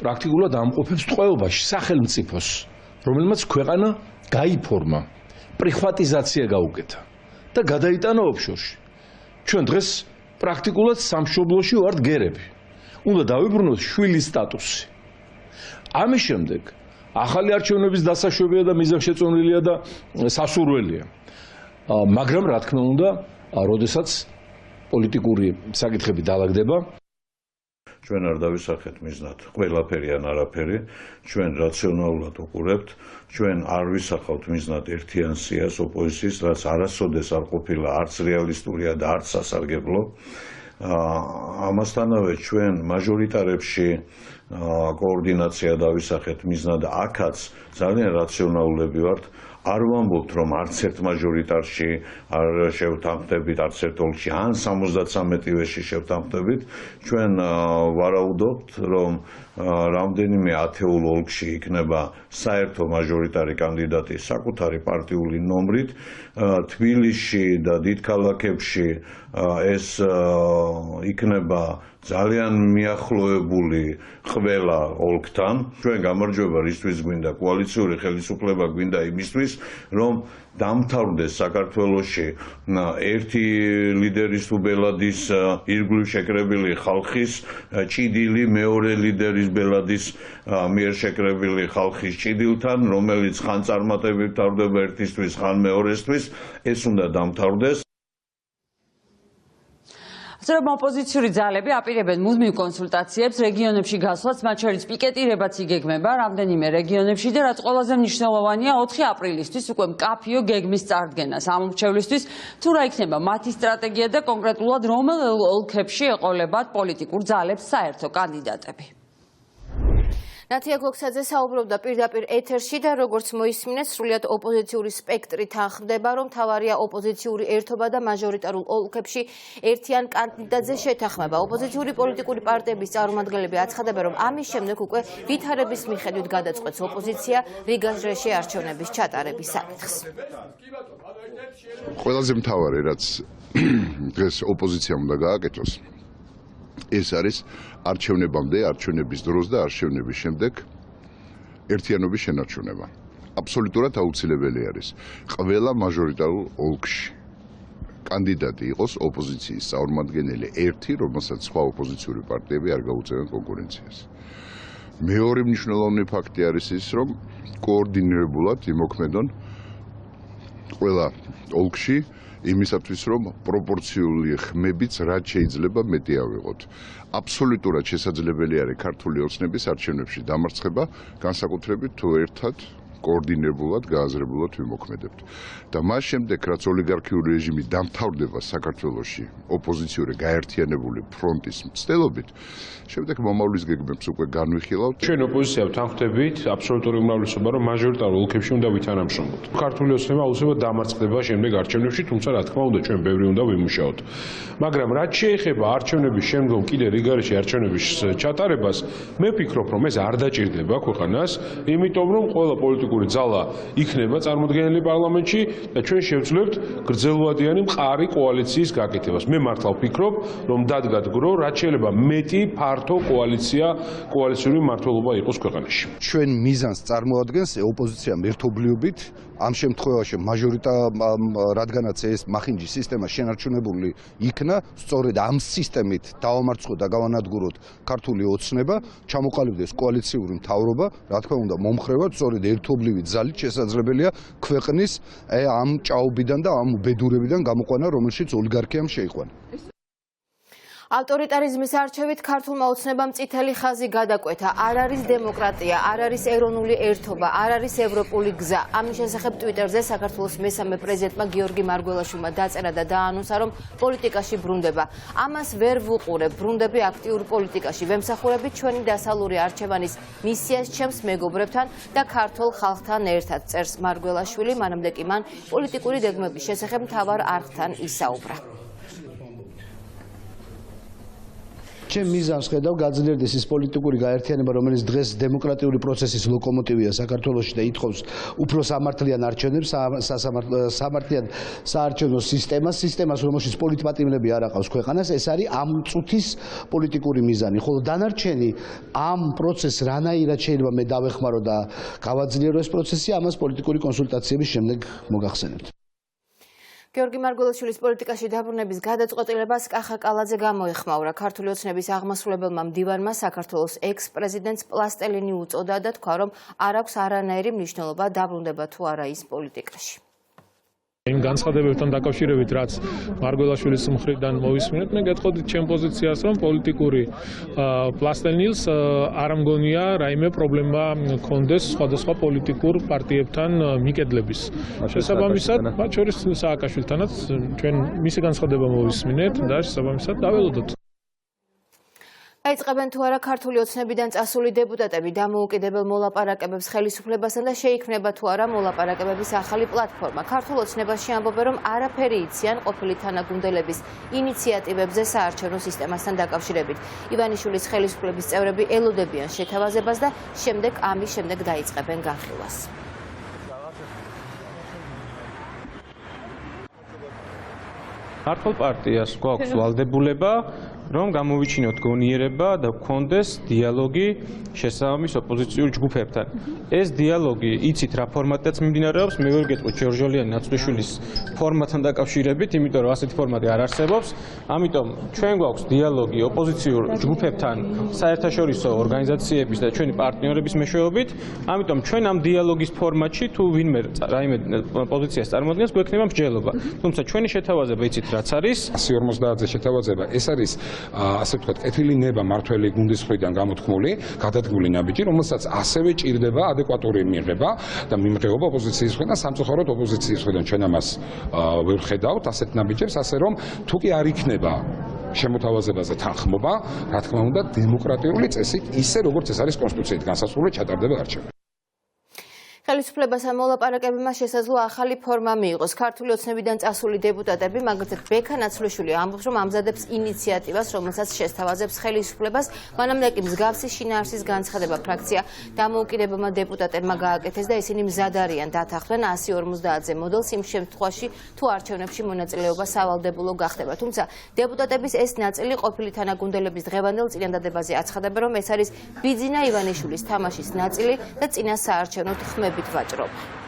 პრაქტიკულად ამყოფებს ტყვეობაში სახელმწიფოს, რომელმაც ქვეყანა გაიფორმა, პრიხვატიზაცია გაუკეთა და გადაიტანა ოფშორში. ჩვენ დღეს პრაქტიკულად სამშობლოში ვართ გერები. უნდა დავიბრუნოთ შვილის სტატუსი. ამის შემდეგ ახალი არჩევნების დასაშვებია და მიზანშეწონილია და სასურველია. მაგრამ რა თქმა უნდა, როდესაც პოლიტიკური საკითხები დაალაგდება, ჩვენ არ დავისახეთ მიზნად ყველაფერი ან არაფერი, ჩვენ რაციონალურად უყურებთ, ჩვენ არ ვისახავთ მიზნად ერთიან სიას ოპოზიციის, რაც არასოდეს არ ყოფილა არც რეალისტურია და არც სასარგებლო. ამასთანავე ჩვენ მაჟორიტარებში კოორდინაცია დავისახეთ მიზნად, აქაც ძალიან რაციონალურები ვართ. არ ვამბობთ, რომ არც ერთ მაჟორიტარში არ შევთანხმდებით, არც ერთ ოლქში, ან 73-ში შევთანხმდებით. ჩვენ ვარაუდობთ, რომ რამდენიმე ათეულ ოლქში იქნება საერთო მაჟორიტარი კანდიდატი საკუთარი პარტიული ნომრით. თბილისში და დიდ ქალაქებში ეს იქნება ძალიან მიახლოებული ყველა ოლქთან. ჩვენ გამარჯვება რისთვის გვინდა, კოალიციური ხელისუფლება გვინდა იმისთვის, რომ დამთავრდეს საქართველოში ერთი ლიდერის თუ ბელადის ირგვლივ შეკრებილი ხალხის ჭიდილი, მეორე ლიდერის ბელადის მიერ შეკრებილი ხალხის ჭიდილთან, რომელიც ხან წარმატებით თავდება ერთისთვის, ხან მეორესთვის, ეს უნდა დამთავრდეს. Წერობ ოპოზიციური ძალები აპირებენ მუდმივ კონსულტაციებს რეგიონებში გასვლაც, მათ შორის პიკეტირებაც იგეგმება რამდენიმე რეგიონებში და რაც ყველაზე მნიშვნელოვანია 4 აპრილისთვის უკვე მკაფიო გეგმის წარდგენას. ამ მრჩევლისთვის თუ რა იქნება მათი სტრატეგია და კონკრეტულად რომელ ოლქებში ეყოლებათ პოლიტიკურ ძალებს საერთო კანდიდატები. ნათია გლოქსაძე საუბრობდა პირდაპირ ეთერში და როგორც მოისმინეს, სრულიად ოპოზიციური სპექტრი თანხმდება, რომ მთავარია ოპოზიციური ერთობა და მაჟორიტარულ ოლქებში ერთიან კანდიდატზე შეთანხმება. ოპოზიციური პოლიტიკური პარტიების წარმომადგენლები აცხადებენ, რომ ამის შემდეგ უკვე ვითარების მიხედვით გადაწყვეტს ოპოზიცია რიგაჟრეში არჩევნების ჩატარების საკითხს. ყველაზე მთავარი, რაც დღეს ოპოზიციამ უნდა გააკეთოს, ეს არის არჩევნებამდე, არჩევნების დროს და არჩევნების შემდეგ ერთიანობის შენარჩუნება. აბსოლუტურად აუცილებელი არის ყველა მაჟორიტარულ ოლქში კანდიდატი იყოს ოპოზიციის წარმომადგენელი ერთი, რომელსაც სხვა ოპოზიციური პარტიები არ გაუწევენ კონკურენციას. მეორე მნიშვნელოვანი ფაქტი არის ის, რომ კოორდინირებულად იმოქმედონ ყველა ოლქში იმისათვის, რომ პროპორციული ხმებიც რაც შეიძლება მეტი ავიღოთ. აბსოლუტურად შესაძლებელი არის ქართული ოცნების არჩევნებში დამარცხება, განსაკუთრებით თუ ერთად კოორდინირებულად, გააზრებულად ვიმოქმედებთ. და მას შემდეგ, რაც ოლიგარქიული რეჟიმი დამთავრდება საქართველოში ოპოზიციური გაერთიანებული ფრონტის მცდელობით, შემდეგ მომავლის გეგმებს უკვე განვიხილავთ. ჩვენ ოპოზიციამ თანხმდებით აბსოლუტური უმრავლესობა, რომ მაჟორიტარულ ოლქებში უნდა ვითანამშრომლოთ. ქართული ოცნება აუცილებლად დამარცხდება შემდეგ არჩევნებში, თუმცა რა თქმა უნდა ჩვენ ბევრი უნდა ვიმუშაოთ. მაგრამ რაც შეეხება არჩევნების შემდგომ კიდე რიგარეში არჩევნების ჩატარებას, მე ვფიქრობ, რომ ეს არ დაჭირდება ქვეყანას, იმიტომ რომ ყველა პოლიტიკური ძალა იქნება წარმოდგენილი პარლამენტში და ჩვენ შევძლებთ გრძელვადიანი მყარი კოალიციის გაკეთებას. მე მართლა ვფიქრობ, რომ დადგათ გრო, რაც შეიძლება მეტი ფართო კოალიციური მმართველობა იყოს ქვეყანაში. ჩვენ მიზანს წარმოადგენს ოპოზიციამ ერთობლიობით ამ შემთხვევაში რადგანაც ეს მახინჯის სისტემა შენარჩუნებული იქნა, სწორედ ამ სისტემით დავამარცხოთ და გავანადგუროთ ქართული ოცნება, ჩამოყალიბდეს კოალიციური მთავრობა, რა თქმა უნდა, მომხრევად, სწორედ ერთობლივი ძალით შესაძლებელია ქვეყნის ამ ჭაობიდან და ამ უბედურებიდან გამოყვანა, რომელშიც ოლიგარქიამ შეიყვანა. ავტორიტარიზმის არჩევით ქართულმა ოცნებამ წითელი ხაზი გადაკვეთა. არ არის დემოკრატია, არ არის ეროვნული ერთობა, არ არის ევროპული გზა. ამის შესახებ ტვიტერზე საქართველოს მესამე პრეზიდენტმა გიორგი მარგველაშვილმა დაწერა და დაანონსა, რომ პოლიტიკაში ბრუნდება. ამას ვერ ვუყურებ, ბრუნდები აქტიურ პოლიტიკაში. ვემსახურებით ჩვენი დასავლური არჩევანის მისიას ჩემს მეგობრებთან და ქართულ ხალხთან ერთად, წერს მარგველაშვილი, მანამდე კი მან პოლიტიკური გეგმების შესახებ მთავარ არხთან ისაუბრა. ჩემ მიზანს ხედავ გაძლიერდეს ის პოლიტიკური გაერთიანება, რომელიც დღეს დემოკრატიული პროცესის ლოკომოტივია საქართველოში და ითხოვს უფრო სამართლიან არჩევნებს, სამართლიან საარჩევნო სისტემას, რომელშიც პოლიტპატიმრები არ აყავს ქვეყანას, ეს არის ამ წუთის პოლიტიკური მიზანი. ხოლო დანარჩენი ამ პროცესს რანაირად შეიძლება მე დავეხმარო და გავაძლიერო ეს პროცესი, ამას პოლიტიკური კონსულტაციების შემდეგ მოგახსენებთ. გიორგი მარგველაშვილის პოლიტიკაში დაბრუნების გადაწყვეტილებას კახა კალაძე გამოეხმაურა. ქართული ოცნების აღმასრულებელმა მდივანმა საქართველოს ექს-პრეზიდენტს პლასტელინი უწოდა და თქვა, რომ არ აქვს არანაირი მნიშვნელობა დაბრუნდება თუ არა ის პოლიტიკაში. იმ განცხადებებთან დაკავშირებით, რაც მარგველაშვილის მხრიდან მოვისმინეთ, მე გეტყოდით ჩემ პოზიციას, რომ პოლიტიკური პლასტელინილს არ მგონია რაიმე პრობლემა ჰქონდეს სხვადასხვა პოლიტიკურ პარტიებთან მიკედლების შესაბამისად, მათ შორის სააკაშვილთანაც ჩვენ მისი განცხადება მოვისმინეთ და შესაბამისად დაველოდოთ. დაიწყებენ თუ არა ქართული ოცნებიდან წასული დეპუტატები დამოუკიდებელ მოლაპარაკებებს ხელისუფლებასთან და შეიქმნება თუ არა მოლაპარაკებების ახალი პლატფორმა. ქართულ ოცნებაში ამბობენ, რომ არაფერი იციან ყოფილი თანაგუნდელების ინიციატივებზე საარჩევნო სისტემასთან დაკავშირებით. ივანიშვილის ხელისუფლების წევრები ელოდებიან შეთავაზებას და ამის შემდეგ დაიწყებენ განხილვას. ქართულ პარტიას გვაქვს ვალდებულება, რომ გამოვიჩინოთ გონიერება და გქონდეს დიალოგი შესაბამის ოპოზიციურ ჯგუფებთან. ეს დიალოგი იცით რა ფორმატიც მიმდინარეობს, მე ვერ გეტყვი ჯორჯოლიანი ნაცვლიშვილის ფორმატთან დაკავშირებით, იმიტომ რომ ასეთი ფორმატი არ არსებობს. ამიტომ ჩვენ გვაქვს დიალოგი ოპოზიციურ ჯგუფებთან, საერთაშორისო ორგანიზაციების და ჩვენი პარტნიორების მეშვეობით. ამიტომ ჩვენ ამ დიალოგის ფორმატში თუ ვინმე რაიმე პოზიციას წარმოადგენს, გვექნება მსჯელობა. თუმცა ჩვენი შეთავაზება იცით რაც არის 150-ზე შეთავაზება, ეს არის ასე ვთქვათ, კეთილი ნება მართველი გუნდის მხრიდან გამოთქმული, გადადგმული ნაბიჯი, რომელსაც ასევე ჭირდება ადეკვატური მიღება და მიმღეობა ოპოზიციის მხრიდან, სამწუხაროდ ოპოზიციის მხრიდან ჩვენ ამას ვერ ხედავთ ასეთ ნაბიჯებს, ასე რომ თუ კი არ იქნება შემოთავაზებაზე თანხმობა, რა თქმა უნდა, დემოკრატიული წესით, ისე როგორც ეს არის კონსტიტუციით განსაზღვრული, ჩატარდება არჩევნები. ხელისუფლებასთან მოლაპარაკებებმა შესაძლო ახალი ფორმა მიიღოს. ქართული ოცნებიდან წასული დეპუტატები, მაგალითად ბექა ნაცვლიშვილი ამბობს, რომ ამზადებს ინიციატივას, რომელსაც შესთავაზებს ხელისუფლებას. მანამდე კი მსგავსი შინაარსის განცხადება ფრაქცია დამოუკიდებელმა დეპუტატებმა გააკეთეს და ისინი მზად არიან დათანხმდნენ 150-ზე მოდელს იმ შემთხვევაში, თუ არჩევნებში მონაწილეობა სავალდებულო გახდება. თუმცა დეპუტატების ეს ნაწილი ყოფილი თანაგუნდელების დღევანდელ წინადადებაზე აცხადებენ, რომ ეს არის ბიძინა ივანიშვილის თამაშის ნაწილი და წინა საარჩევნო ხმებით ვაჭრობა.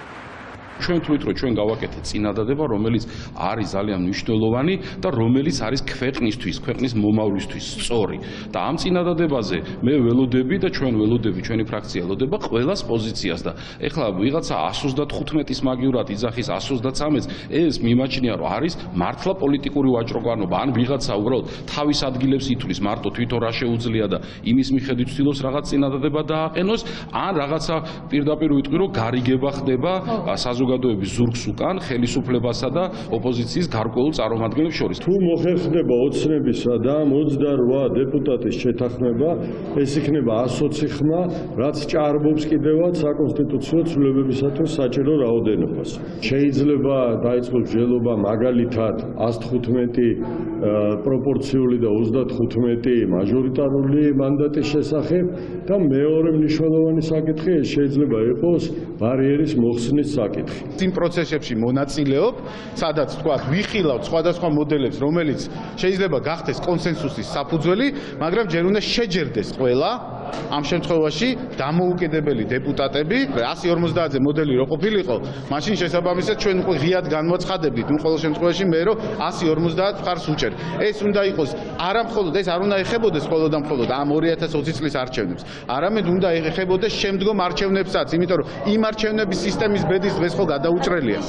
ჩვენ თვით რომ ჩვენ გავაკეთეთ წინადადება, რომელიც არის ძალიან მნიშვნელოვანი და რომელიც არის ქვეყნისთვის, ქვეყნის მომავლისთვის სწორი. და ამ წინადადებაზე მე ველოდები და ჩვენ ველოდები, ჩვენი ფრაქცია ველოდება ყველას პოზიციას და ეხლა ვიღაცა 135-ის მაგივრად იძახის 133-ს, ეს მიმაჩნია რომ არის მართლა პოლიტიკური ვაჭრობანობა, ან ვიღაცა უბრალოდ თავის ადგილებს ითვლის, მარტო თვითონ რა შეუძლია და იმის მიხედვით ცდილობს რაღაც წინადადება დააყენოს, ან რაღაცა პირდაპირ ვიტყვი რომ გარიგება ხდება საზოგადოების ზურგს უკან ხელისუფლებასა და ოპოზიციის გარკვეულ წარმომადგენლებს შორის. თუ მოხერხდება ოცნებისა და 28 დეპუტატის შეთანხმება, ეს იქნება 120 ხმა, რაც ჭარბობს კიდევაც საკონსტიტუციო ცვლილებებისათვის საჭირო რაოდენობას. შეიძლება დაიწყოს მსჯელობა მაგალითად 115 პროპორციული და 35 მაჟორიტარული მანდატის შესახებ და მეორე მნიშვნელოვანი საკითხი შეიძლება იყოს ბარიერის მოხსნის საკითხი. იმ პროცესებში მონაწილეობ, სადაც თქვა ვიხილავთ სხვადასხვა მოდელებს, რომელიც შეიძლება გახდეს კონსენსუსის საფუძველი, მაგრამ ჯერ უნდა შეჯერდეს ყველა ამ შემთხვევაში დამოუკიდებელი დეპუტატები 150-ზე მოდელი რო ყოფილიყო, მაშინ შესაბამისად ჩვენ უკვე ღიად განვაცხადებდით, ყოველ შემთხვევაში მე რომ 150 მხარს უჭერ. ეს უნდა იყოს არა მხოლოდ ეს არ უნდა ეხებოდეს მხოლოდ და მხოლოდ ამ 2020 წლის არჩევნებს, არამედ უნდა ეხებოდეს შემდგომ არჩევნებსაც, იმიტომ რომ იმ არჩევნების სისტემის ბედის დღეს ხო გადაუჭრელია.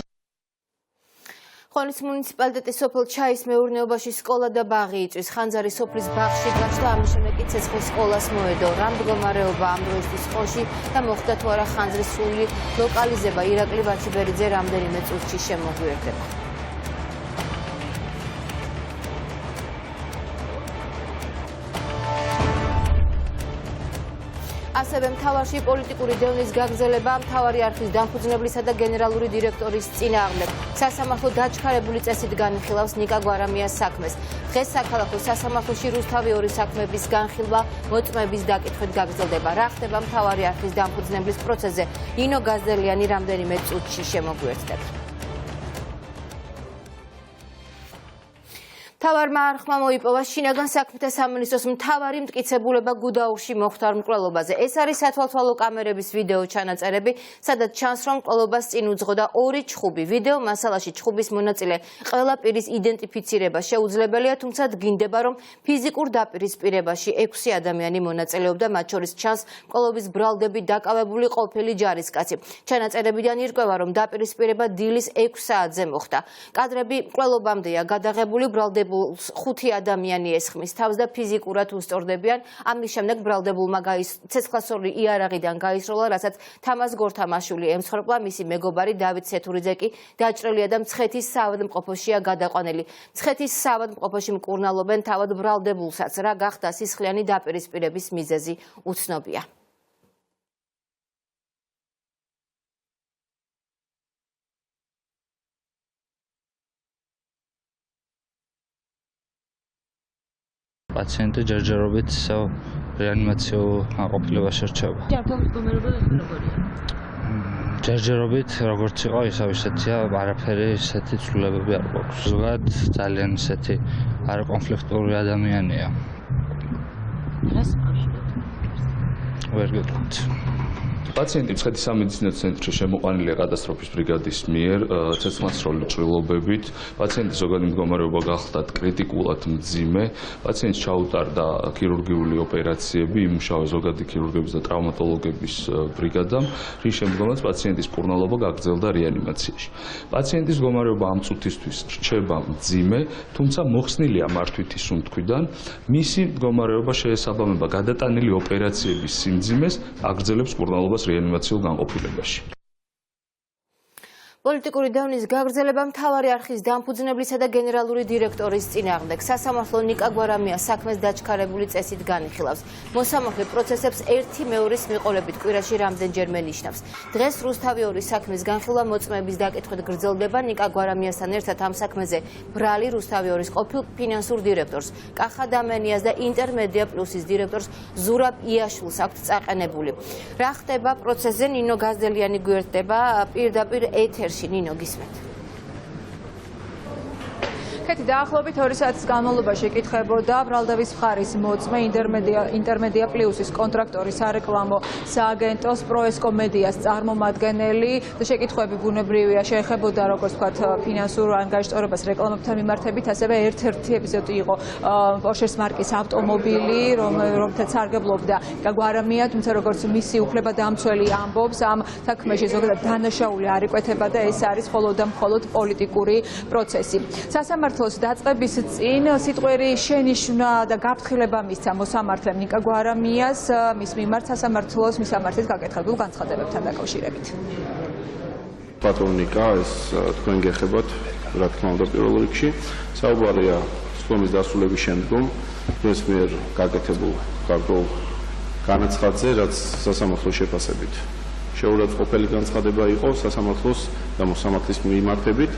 ხონის მუნიციპალიტეტის სოფელ ჩაის მეურნეობაში სკოლა და ბაღი იწვის. ხანძარი სოფლის ბაღში გაჩნდა, ამის შემდეგ კი ცეცხლის სკოლას მოედო. რა მდგომარეობა ამ დროისთვის ხონში და მოხდა თუ არა ხანძრის სრული ლოკალიზება? ირაკლი ვაჩიბერიძე რამდენიმე წუთში შემოგვიერთდება. ასევე მთავარში პოლიტიკური დევნის გაგრძელება მთავარი არხის დამფუძნებლისა და გენერალური დირექტორის წინააღმდეგ. სასამართლო დაჩქარებული წესით განიხილავს ნიკა გვარამიას საქმეს. დღეს საქალაქო სასამართლოში რუსთავი საქმების განხილვა მოწმების დაკითხვით გაგრძელდება. რა ხდება მთავარი არხის დამფუძნებლის პროცესზე? ინო გაზდელიანი რამდენიმე წუთში შემოგვიერთდება. მთავარმა არხმა მოიპოვა შინაგან საქმეთა სამინისტროს მთავარი მტკიცებულება გუდაურში მოხდარ მკვლელობაზე. ეს არის სათვალთვალო კამერების ვიდეო ჩანაწერები, სადაც ჩანს, რომ მკვლელობას წინ უძღოდა 2 ჩხუბი. ვიდეო მასალაში ჩხუბის მონაწილე ყველა პირის იდენტიფიცირება შეუძლებელია, თუმცა დგინდება, რომ ფიზიკურ დაპირისპირებაში 6 ადამიანი მონაწილეობდა, მათ შორის ჩანს მკვლელობის ბრალდებით დაკავებული ყოფილი ჯარისკაცი. ჩანაწერებიდან ირკვევა, რომ დაპირისპირება დილის 6 საათზე მოხდა. კადრები მკვლელობამდეა გადაღებული, ბრალდებულ 5 ადამიანი ესხმის თავს და ფიზიკურად უსწორდებიან. ამის შემდეგ ბრალდებულმა ცეცხლსროლი იარაღიდან გაისროლა, რასაც თამაზ გორთამაშვილი ემსხვერპლა, მისი მეგობარი დავით სეთურიძე კი დაჭრილია და მცხეთის საავადმყოფოშია გადაყვანილი. მცხეთის საავადმყოფოში მკურნალობენ თავად ბრალდებულსაც. რა გახდა სისხლიანი დაპირისპირების მიზეზი უცნობია. პაციენტი ჯერჯერობით რეანიმაციულ აყოფილებაში რჩება. ჯერჯერობით როგორც იყო, ისევ ისეთია, არაფერი ისეთი ცვლილებები არ გვაქვს. ზოგადად ძალიან ისეთი არაკონფლიქტური ადამიანია. ვერ გეტყვით. პაციენტი მცხეთის სამედიცინო ცენტრში შემოყვანილია კატასტროფის ბრიგადის მიერ ცეცხლსროლი ჭრილობებით. პაციენტის ზოგადი მდგომარეობა გახლდათ კრიტიკულად მძიმე. პაციენტს ჩაუტარდა ქირურგიული ოპერაციები, იმუშავა ზოგადი ქირურგების და ტრავმატოლოგების ბრიგადამ, რის შემდგომაც პაციენტის მკურნალობა გაგრძელდა რეანიმაციაში. პაციენტის მდგომარეობა ამ წუთისთვის რჩება მძიმე, თუმცა მოხსნილია მართვითი სუნთქვიდან. მისი მდგომარეობა შეესაბამება გადატანილი ოპერაციების სიმძიმეს, აგრძელებს მკურნალობას რეანიმაციულ განყოფილებაში. პოლიტიკური დევნის გაგრძელება მთავარი არხის დამფუძნებლისა და გენერალური დირექტორის წინააღმდეგ. სასამართლო ნიკა გვარამიას საქმეს დაჩქარებული წესით განიხილავს. მოსამართლე პროცესებს ერთი მეორის მიყოლებით კვირაში რამდენჯერმე ნიშნავს. დღეს რუსთავი საქმის განხილვა მოწმების დაკითხვით გრძელდება. ნიკა გვარამიასთან ერთად ამ საქმეზე ბრალი რუსთავი ყოფილ ფინანსურ დირექტორს კახა დამენიას და ინტერმედია პლუსის დირექტორს ზურაბ იაშვილს აქვთ წაყენებული. რა ხდება პროცესზე? ნინო გაზდელიანი გვერდება პირდაპირ ეთერში. ნინო გისმენთ. კეთი დაახლოებით 2 საათის განმავლობაში ეკითხებოდა ბრალდების მხარის მოწმე ინტერმედია პლუსის კონტრაქტორი სარეკლამო სააგენტოს პროესკო მედიას წარმომადგენელი და შეკითხვები ბუნებრივია შეეხებოდა როგორც ვთქვათ ფინანსურ ანგარიშტორებას რეკლამებთან მიმართებით, ასევე ერთ-ერთი ეპიზოდი იყო პორშეს მარკის ავტომობილი, რომელთაც სარგებლობდა გვარამია, თუმცა როგორც მისი უფლებადამცველი ამბობს, ამ საქმეში ზოგადად დანაშაული არ იკვეთება და ეს არის მხოლოდ და მხოლოდ პოლიტიკური პროცესი. სასამართლოს დაწყების წინ სიტყვერი შენიშვნა და გაფრთხილება მისცა მოსამართლემ ნიკა გვარამიას მის მიმართ სასამართლოს მისამართით გაკეთებულ განცხადებებთან დაკავშირებით. პატრონიკა ეს თქვენ გეხებათ, რა თქმა უნდა, პირველ რიგში საუბარია სხდომის დასრულების შემდგომ თქვენს მიერ გაკეთებულ გარკვეულ განაცხადზე, რაც სასამართლოს შეფასებით შეურაცხყოფელი განცხადება იყო სასამართლოს და მოსამართლის მიმართებით.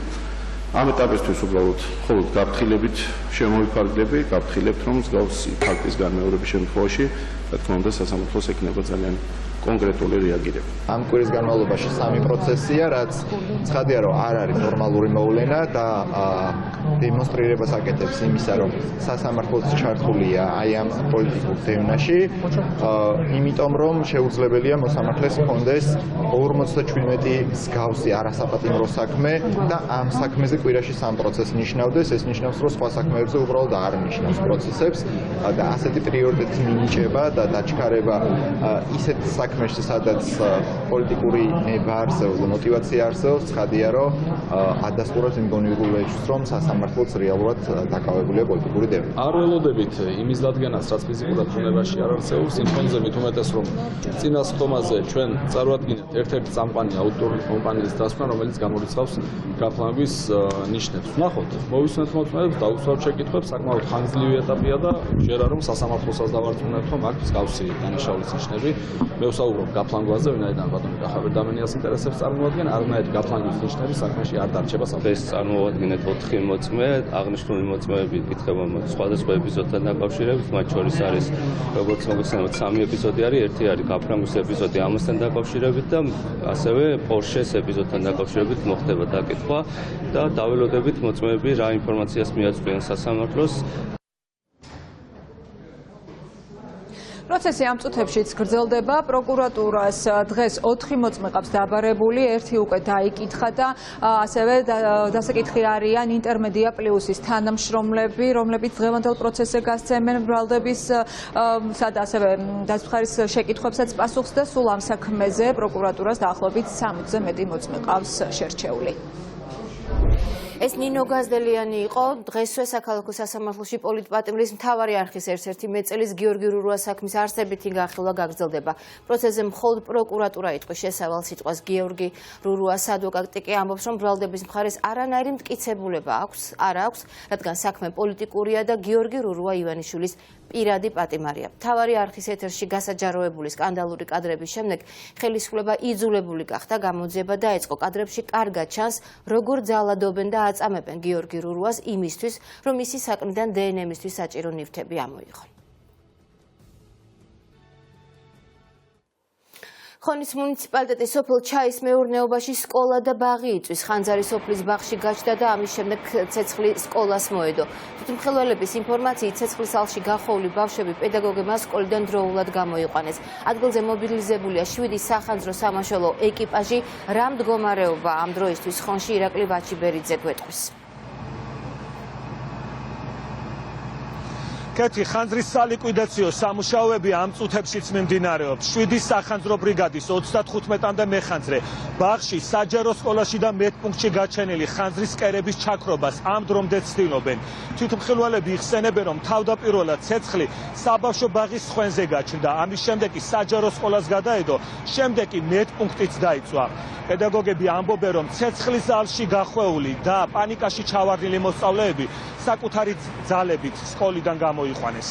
ამ ეტაპისთვის უბრალოდ მხოლოდ გაფრთხილებით შემოვიფარგლები, გაფრთხილებთ, რომ მსგავსი ფაქტის განმეორების შემთხვევაში, რა თქმა უნდა, სასამართლოს ექნება ძალიან კონკრეტული რეაგირება. ამ კვირის განმავლობაში 3 პროცესია, რაც ცხადია, რომ არ არის ნორმალური მოვლენა და დემონსტრირებას აკეთებს იმისა, რომ სასამართლოც ჩართულია აი ამ პოლიტიკურ დევნაში, იმიტომ რომ შეუძლებელია მოსამართლეს ჰქონდეს 57 მსგავსი არასაპატიმრო საქმე და ამ საქმეზე კვირაში 3 პროცესი ნიშნავდეს, ეს ნიშნავს, რომ სხვა საქმეებზე უბრალოდ არ ნიშნავს პროცესებს და ასეთი პრიორიტეტი მინიჭება და დაჩქარება ისეთ საქმეში, სადაც პოლიტიკური ნება არსებობს და мотиваცია არსებობს, ცხადია, რომ ადასტურებს იმ გონივრულებს, რომ სასამართლოც რეალურად დაკავებულია პოლიტიკური დევნით. არ ველოდებით იმის დადგენას, რაც ფიზიკურად ბუნებაში არ არსებობს, იმ ფონზე მით უმეტეს, რომ წინა სხდომაზე ჩვენ წარვადგინეთ ერთ-ერთი წამყვანი აუდიტორული კომპანიის დასკვნა, რომელიც გამორიცხავს გაფორმების ნიშნებს. ვნახოთ, მოვისმენთ მოწმეებს, დავუსვავთ შეკითხვებს, საკმაოდ ხანგრძლივი ეტაპია და ჯერა რომ სასამართლოსაც დავარწმუნებთ, რომ აქ მსგავსი დანაშაულის ნიშნები მე ვსაუბრობ გაფლანგვაზე, ვინაიდან ბატონი კახაბერდამენიას ინტერესებს წარმოადგენენ, არამედ გაფლანგვის ნიშნები საქმეში არ დარჩება. ეს წარმოვადგინეთ 4 მოწმე, აღნიშნული მოწმეები იკითხება სხვადასხვა ეპიზოდთან დაკავშირებით, მათ შორის არის როგორც მოგესალმებით 3 ეპიზოდი არის, ერთი არის გაფლანგვის ეპიზოდი ამასთან დაკავშირებით და ასევე პორშეს ეპიზოდთან დაკავშირებით მოხდება დაკითხვა და დაველოდებით მოწმეები რა ინფორმაციას მიაწვდიან სასამართლოს. პროცესი ამ წუთებშიც გრძელდება. პროკურატურას დღეს 4 მოწმე ყავს დაბარებული, ერთი უკვე დაიკითხა და ასევე დასაკითხი არიან ინტერმედია პლუსის თანამშრომლები, რომლებიც დღევანდელ პროცესზე გასცემენ ბრალდების და ასევე დასახარის შეკითხვებსაც პასუხს და სულ ამ საქმეზე პროკურატურას დაახლოებით 60-ზე მეტი მოწმე ყავს შერჩეული. ეს ნინო გაზდელიანი იყო დღესვე საქალაქო სასამართლოში პოლიტპატიმრის მთავარი არხის ერთ-ერთი მეწელის გიორგი რურუას საქმის არსებითი განხილვა გაგრძელდება. პროცესზე მხოლოდ პროკურატურა იტყვის შესავალ სიტყვას. გიორგი რურუას ადვოკატი კი ამბობს, რომ ბრალდების მხარეს არანაირი მტკიცებულება არ აქვს, რადგან საქმე პოლიტიკურია და გიორგი რურუა ივანიშვილის პირადი პატიმარია. მთავარი არხის ეთერში გასაჯაროებული სკანდალური კადრების შემდეგ ხელისუფლება იძულებული გახდა გამოძიება დაეწყო. კადრებში კარგად ჩანს, როგორ ძალადობენ და აწამებენ გიორგი რურუას იმისთვის, რომ მისი საქმიდან დნმ-ისთვის საჭირო ნივთები ამოიღონ. ხონის მუნიციპალიტეტის სოფელ ჩაის მეურნეობაში სკოლა და ბაღი იწვის. ხანძარი სოფლის ბაღში გაჩნდა და ამის შემდეგ ცეცხლი სკოლას მოედო. თვითმხილველების ინფორმაციით ცეცხლის ალში გახოვული ბავშვები პედაგოგებმა სკოლიდან დროულად გამოიყვანეს. ადგილზე მობილიზებულია 7 სახანძრო სამაშველო ეკიპაჟი. რა მდგომარეობა ამ დროისთვის ხონში ირაკლი ვაჩიბერიძე გვეტყვის. კეთი ხანძრის სალიკვიდაციო სამუშაოები ამ წუთებშიც მიმდინარეობს. 7 სახანძრო ბრიგადის 35-მდე მეხანძრე ბაღში, საჯარო სკოლაში და მეტპუნქტში გაჩენილი ხანძრის კერების ჩაქრობას ამ დრომდე ცდილობენ. თვითმხილველები იხსენებენ, რომ თავდაპირველად ცეცხლი საბავშვო ბაღის ხვენზე გაჩნდა. ამის შემდეგ კი საჯარო სკოლას გადაედო, შემდეგ კი მეტპუნქტიც დაიწვა. პედაგოგები ამბობენ, რომ ცეცხლის ზალში გახვეული და პანიკაში ჩავარდნილი მოსწავლეები საკუთარი ძალებით სკოლიდან გამოიყვანეს.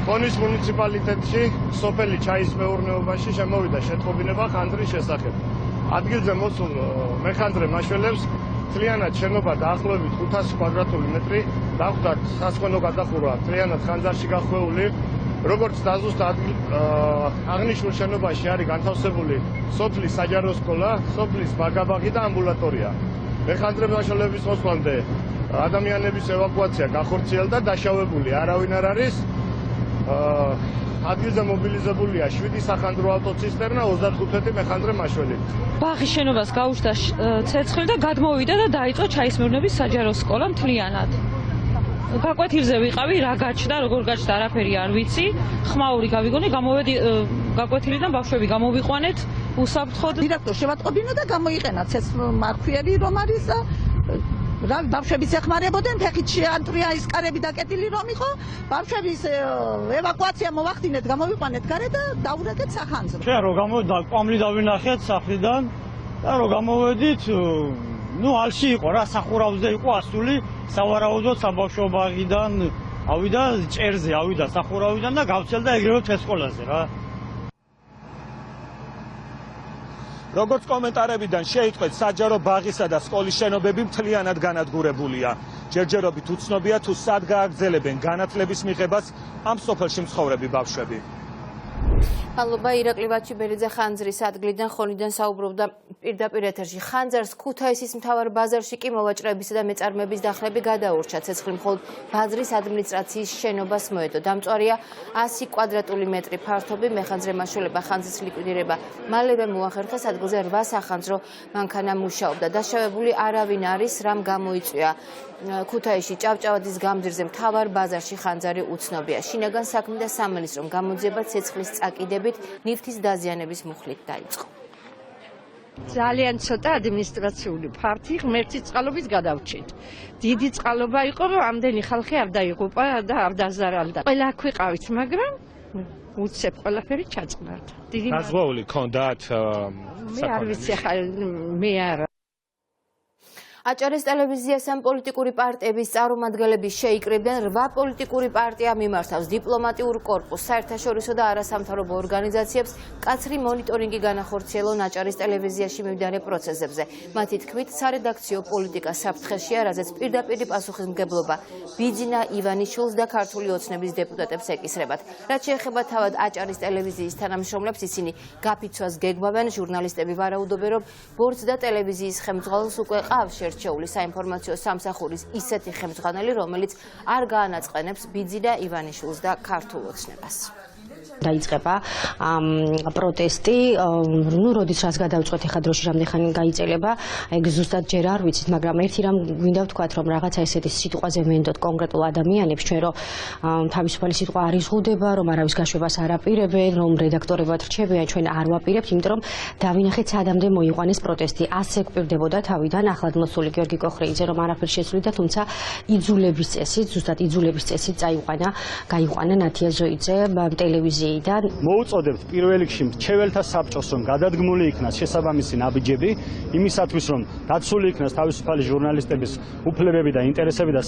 ხონის მუნიციპალიტეტში სოფელი ჩაის მეურნეობაში შემოვიდა შეტყობინება ხანძრის შესახებ. ადგილზე მოსულ მეხანძრე მაშველებს მთლიანად შენობა დაახლოებით 500 კვადრატული მეტრი დახვდათ სასხონო გადახურვა მთლიანად ხანძარში გახვეული. როგორც დაზუსტა აღნიშნულ შენობაში არის განთავსებული სოფლის საჯარო სკოლა, სოფლის ბაგაბაღი და ამბულატორია. მეხანძრე მაშველების მოსვლამდე ადამიანების ევაკუაცია გახორციელდა, დაშავებული არავინ არ არის. ადგილზე მობილიზებულია 7 სახანძრო ავტოცისტერნა, 35 მეხანძრე მაშველი. ბაღის შენობას გაუშვდა ცეცხლი და გადმოვიდა და დაიწყო ჩაისმეურნეობის საჯარო სკოლა მთლიანად. გაკვეთილზე ვიყავი, რა გაჩნდა, როგორ გაჩნდა, არაფერი არ ვიცი. ხმაური გავიგონე, გამოვედი გაკვეთილიდან, ბავშვები გამოვიყვანეთ, უსაფრთხოდ. დირექტორ შევატყობინო და გამოიყენა ცეცხლმარხვიერი რომ არის და რა ბავშვების ეხმარებოდნენ, ფეხით შეანტრია ის კარები დაკეტილი რომ იყო, ბავშვების ევაკუაცია მოვახდინეთ, გამოვიყვანეთ გარე და დაურეკეთ სახანძრო. ჩვენ რო გამოვიდა კვამლი დავინახეთ სახლიდან და რო გამოვედით, ალში იყო რა, სახურავზე იყო ასული, სავარაუდოდ საბავშვო ბაღიდან ავიდა ჭერზე, ავიდა სახურავიდან და გავცელდა ეგრევე თესკოლაზე რა. როგორც კომენტარებიდან შეიტყვეთ, საჯარო ბაღისა და სკოლის შენობები მთლიანად განადგურებულია. ჯერჯერობით უცნობია თუ სად გააგრძელებენ განათლების მიღებას ამ სოფელში მცხოვრები ბავშვები. მადლობა ირაკლი ვაჩიბერიძე ხანძრის ადგილიდან ხონიდან საუბრობდა პირდაპირ ეთერში. ხანძარს ქუთაისის მთავარ ბაზარში კი მოვაჭრეებისა და მეწარმეების დახლები გადაურჩა. ცეცხლი მხოლოდ ბაზრის ადმინისტრაციის შენობას მოედო. დამწვარია 100 კვადრატული მეტრი ფართობი მეხანძრე მაშულება ხანძრის ლიკვიდირება მალევე მოახერხეს ადგილზე 8 სახანძრო მანქანა მუშაობდა. დაშავებული არავინ არის, რამ გამოიწვია. ქუთაისში ჭავჭავადის გამზირზე მთავარ ბაზარში ხანძარი უცნობია. შინაგან საქმე და სამინისტრომ გამოძიება ცეცხლის წაკიდებით ნივთის დაზიანების მუხლით დაიწყო. ძალიან ცოტა ადმინისტრაციული ფართი ღმერთის წყალობით გადავჭით. დიდი წყალობა იყო, რომ ამდენი ხალხი არ დაიღუპა და არ დაზარალდა. ყველა აქ ვიყავით, მაგრამ უცებ ყველაფერი ჩაწყნარდა. დიდი საზღვაური ქონდათ მე არ ვიცი ახლა მე არა. აჭარის ტელევიზიასთან პოლიტიკური პარტიების წარმომადგენლები შეიკრიბნენ 8 პოლიტიკური პარტია მიმართავს დიპლომატიურ კორპუსს, საერთაშორისო და არასამთავრობო ორგანიზაციებს კაცრი მონიტორინგი განახორციელონ აჭარის ტელევიზიაში მიმდინარე პროცესებზე. მათი თქმით, სარედაქციო პოლიტიკა საფრთხეშია, რაზეც პირდაპირ პასუხისმგებლობა ბიძინა ივანიშვილს და ქართული ოცნების დეპუტატებს ეკისრებათ. რაც შეეხება თავად აჭარის ტელევიზიის თანამშრომლებს, ისინი გაფიცვას გეგმავენ, ჟურნალისტები ვარაუდობენ, რომ ბორცს და ტელევიზიის ხელმძღვანელს უკვე ყავს შერჩეული საინფორმაციო სამსახურის ისეთი ხელმძღვანელი, რომელიც არ გაანაწყენებს ბიძინა ივანიშვილს და ქართულ ოცნებას. დაიწყება პროტესტი, ну, როდის რას გადავწყვეტ ახლა დროში რამდენი ხანი გაიწელება, ეგ ზუსტად ჯერ არ ვიცით, მაგრამ ერთი რამ გვინდა ვთქვათ, რომ რაღაცა ესეთი სიტყვაზე ვენდოთ კონკრეტულ ადამიანებს, ჩვენ რომ თავისუფალი სიტყვა არ იზღუდება, რომ არავის გაშვებას არ აპირებენ, რომ რედაქტორებად რჩებიან, ჩვენ არ ვაპირებთ, იმიტომ რომ დავინახეთ სადამდე მოიყვანეს პროტესტი. ასე გვპირდებოდა თავიდან ახლად მოსული გიორგი კოხრეიძე, რომ არაფერი შეცვლიდა, თუმცა იძულების წესით, ზუსტად იძულების წესით გაიყვანა ნათია ზოიძე ტელევიზიიდან. მოუწოდებთ პირველ რიგში მრჩეველთა საბჭოს, რომ გადადგმული იქნას შესაბამისი ნაბიჯები, იმისათვის, რომ დაცული იქნას თავისუფალი ჟურნალისტების უფლებები და ინტერესები და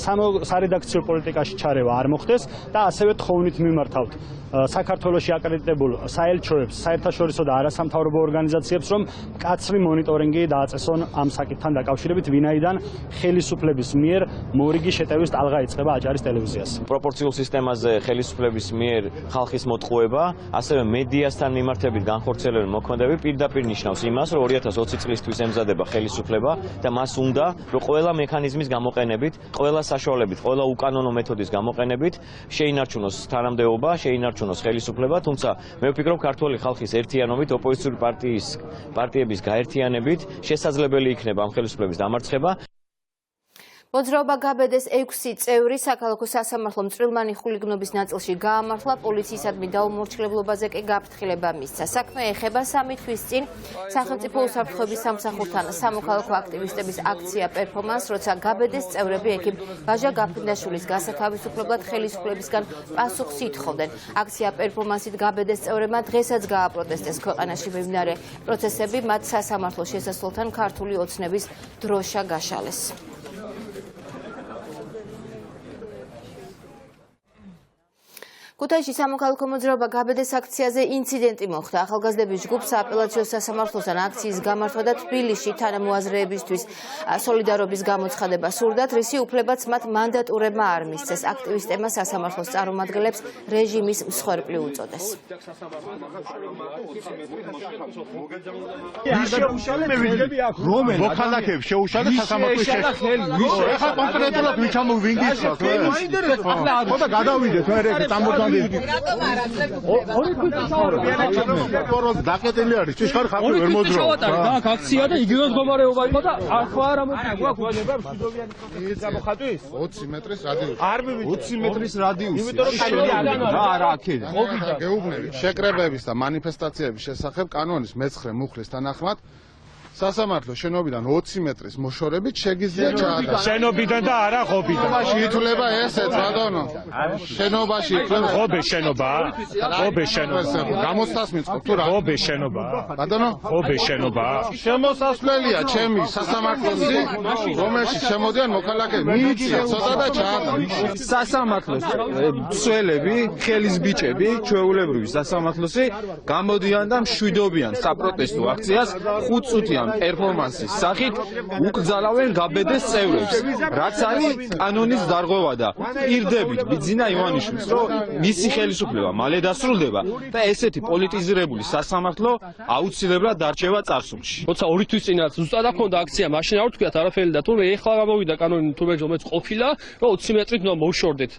სარედაქციო პოლიტიკაში ჩარევა არ მოხდეს და ასევე თხოვნით მიმართავთ საქართველოში აკრედიტებულ საელჩოებს, საერთაშორისო და არასამთავრობო ორგანიზაციებს, რომ მკაცრი მონიტორინგი დააწესონ ამ საკითხთან დაკავშირებით, ვინაიდან ხელისუფლების მიერ მორიგი შეტევის ტალღა იწყება აჭარის ტელევიზიას. პროპორციულ სისტემაზე ხელისუფლების მიერ ხალხის მოტყუება, ასევე მედიასთან მიმართებით განხორციელებული მოქმედებები პირდაპირ ნიშნავს იმას, რომ 2020 წლისთვის ემზადება ხელისუფლება და მას უნდა, რომ ყველა მექანიზმის გამოყენებით, ყველა საშუალებით, ყველა უკანონო მეთოდის გამოყენებით შეინარჩუნოს თანამდებობა, შეინარჩუნოს ხელისუფლება, თუმცა მე ვფიქრობ, ქართული ხალხის ერთიანობით, ოპოზიციური პარტიების გაერთიანებით შესაძლებელი იქნება ამ ხელისუფლების დამარცხება. მოძრაობა გაბედეს 6 წევრი საქალაქო სასამართლომ წვრილმანი ხულიგნობის ნაწილში გაამართლა, პოლიციისადმი დაუმორჩილებლობაზე კი გაფრთხილება მისცა. საქმე ეხება 3 თვის წინ სახელმწიფო უსაფრთხოების სამსახურთან სამოქალაქო აქტივისტების აქცია პერფორმანს, როცა გაბედეს წევრები ექიმ ვაჟა გაფრინდაშვილის გასათავისუფლებლად ხელისუფლებისგან პასუხს ითხოვდნენ. აქცია პერფორმანსით გაბედეს წევრებმა დღესაც გააპროტესტეს ქვეყანაში მიმდინარე პროცესები, მათ სასამართლო შესასვლელთან ქართული ოცნების დროშა გაშალეს. ქუთაისში სამოქალაქო მოძრაობა გაბედეს აქციაზე ინციდენტი მოხდა. ახალგაზრდების ჯგუფს სააპელაციო სასამართლოსთან აქციის გამართვა და თბილისში თანამოაზრეებისთვის სოლიდარობის გამოცხადება სურდათ, რისი უფლებაც მათ მანდატურებმა არ მისცეს. აქტივისტებმა სასამართლოს წარმომადგენლებს რეჟიმის მსხვერპლი უწოდეს. მოქალაქეებს შეუშალეს სასამართლოს შესაძლებლად. ეხლა კონკრეტულად ვინ ჩამოვინგის? ახლა გადავიდეთ მე რატომ არ აძლევთ? დაკეტილი არის, ჭიშკარი ხალხი ვერ მოძრაობს. და აქცია და იგივე მდგომარეობა იყო და ახლა არა მოგვაქვს 20 მეტრის რადიუსი. არ მივიდა 20 მეტრის რადიუსი. იმიტომ რომ არა აქედან. გეუბნებით, შეკრებების და მანიფესტაციების შესახებ კანონის მე-9 მუხლის თანახმად სასამართლო შენობიდან 20 მეტრის მოშორებით შეგიძლია ჩაატაროს. შენობიდან და არა ღობიდან. შენობაში ითვლება ესეც, ბატონო. შენობაში ითვლება ღობე შენობა. ღობე შენობა. გამოსასმის თუ რა? ღობე შენობა. ბატონო, ღობე შენობა. შემოსასვლელია ჩემი სასამართლოში, რომელშიც შემოდიან მოქალაქეები. მიიწია ცოტა და ჩაატაროს. სასამართლოს ცველები, ხელის ბიჭები, ჩვეულებრივი სასამართლოსი გამოდიან და მშვიდობიან საპროტესტო აქციას 5 წუთიან პერფორმანსის სახით უკრძალავენ გაბედეს წევრებს, რაც არის კანონის დარღვევა და პირდებით ბიძინა ივანიშვილს, რომ მისი ხელისუფლება მალე დასრულდება და ესეთი პოლიტიზირებული სასამართლო აუცილებლად დარჩება წარსულში. როცა 2 თვის წინათ ზუსტად აქონდა აქცია, მაშინ არ ვთქვიათ არაფერი და თურმე ეხლა გამოვიდა კანონი თურმე რომელიც ყოფილა, რომ 20 მეტრით უნდა მოვშორდეთ.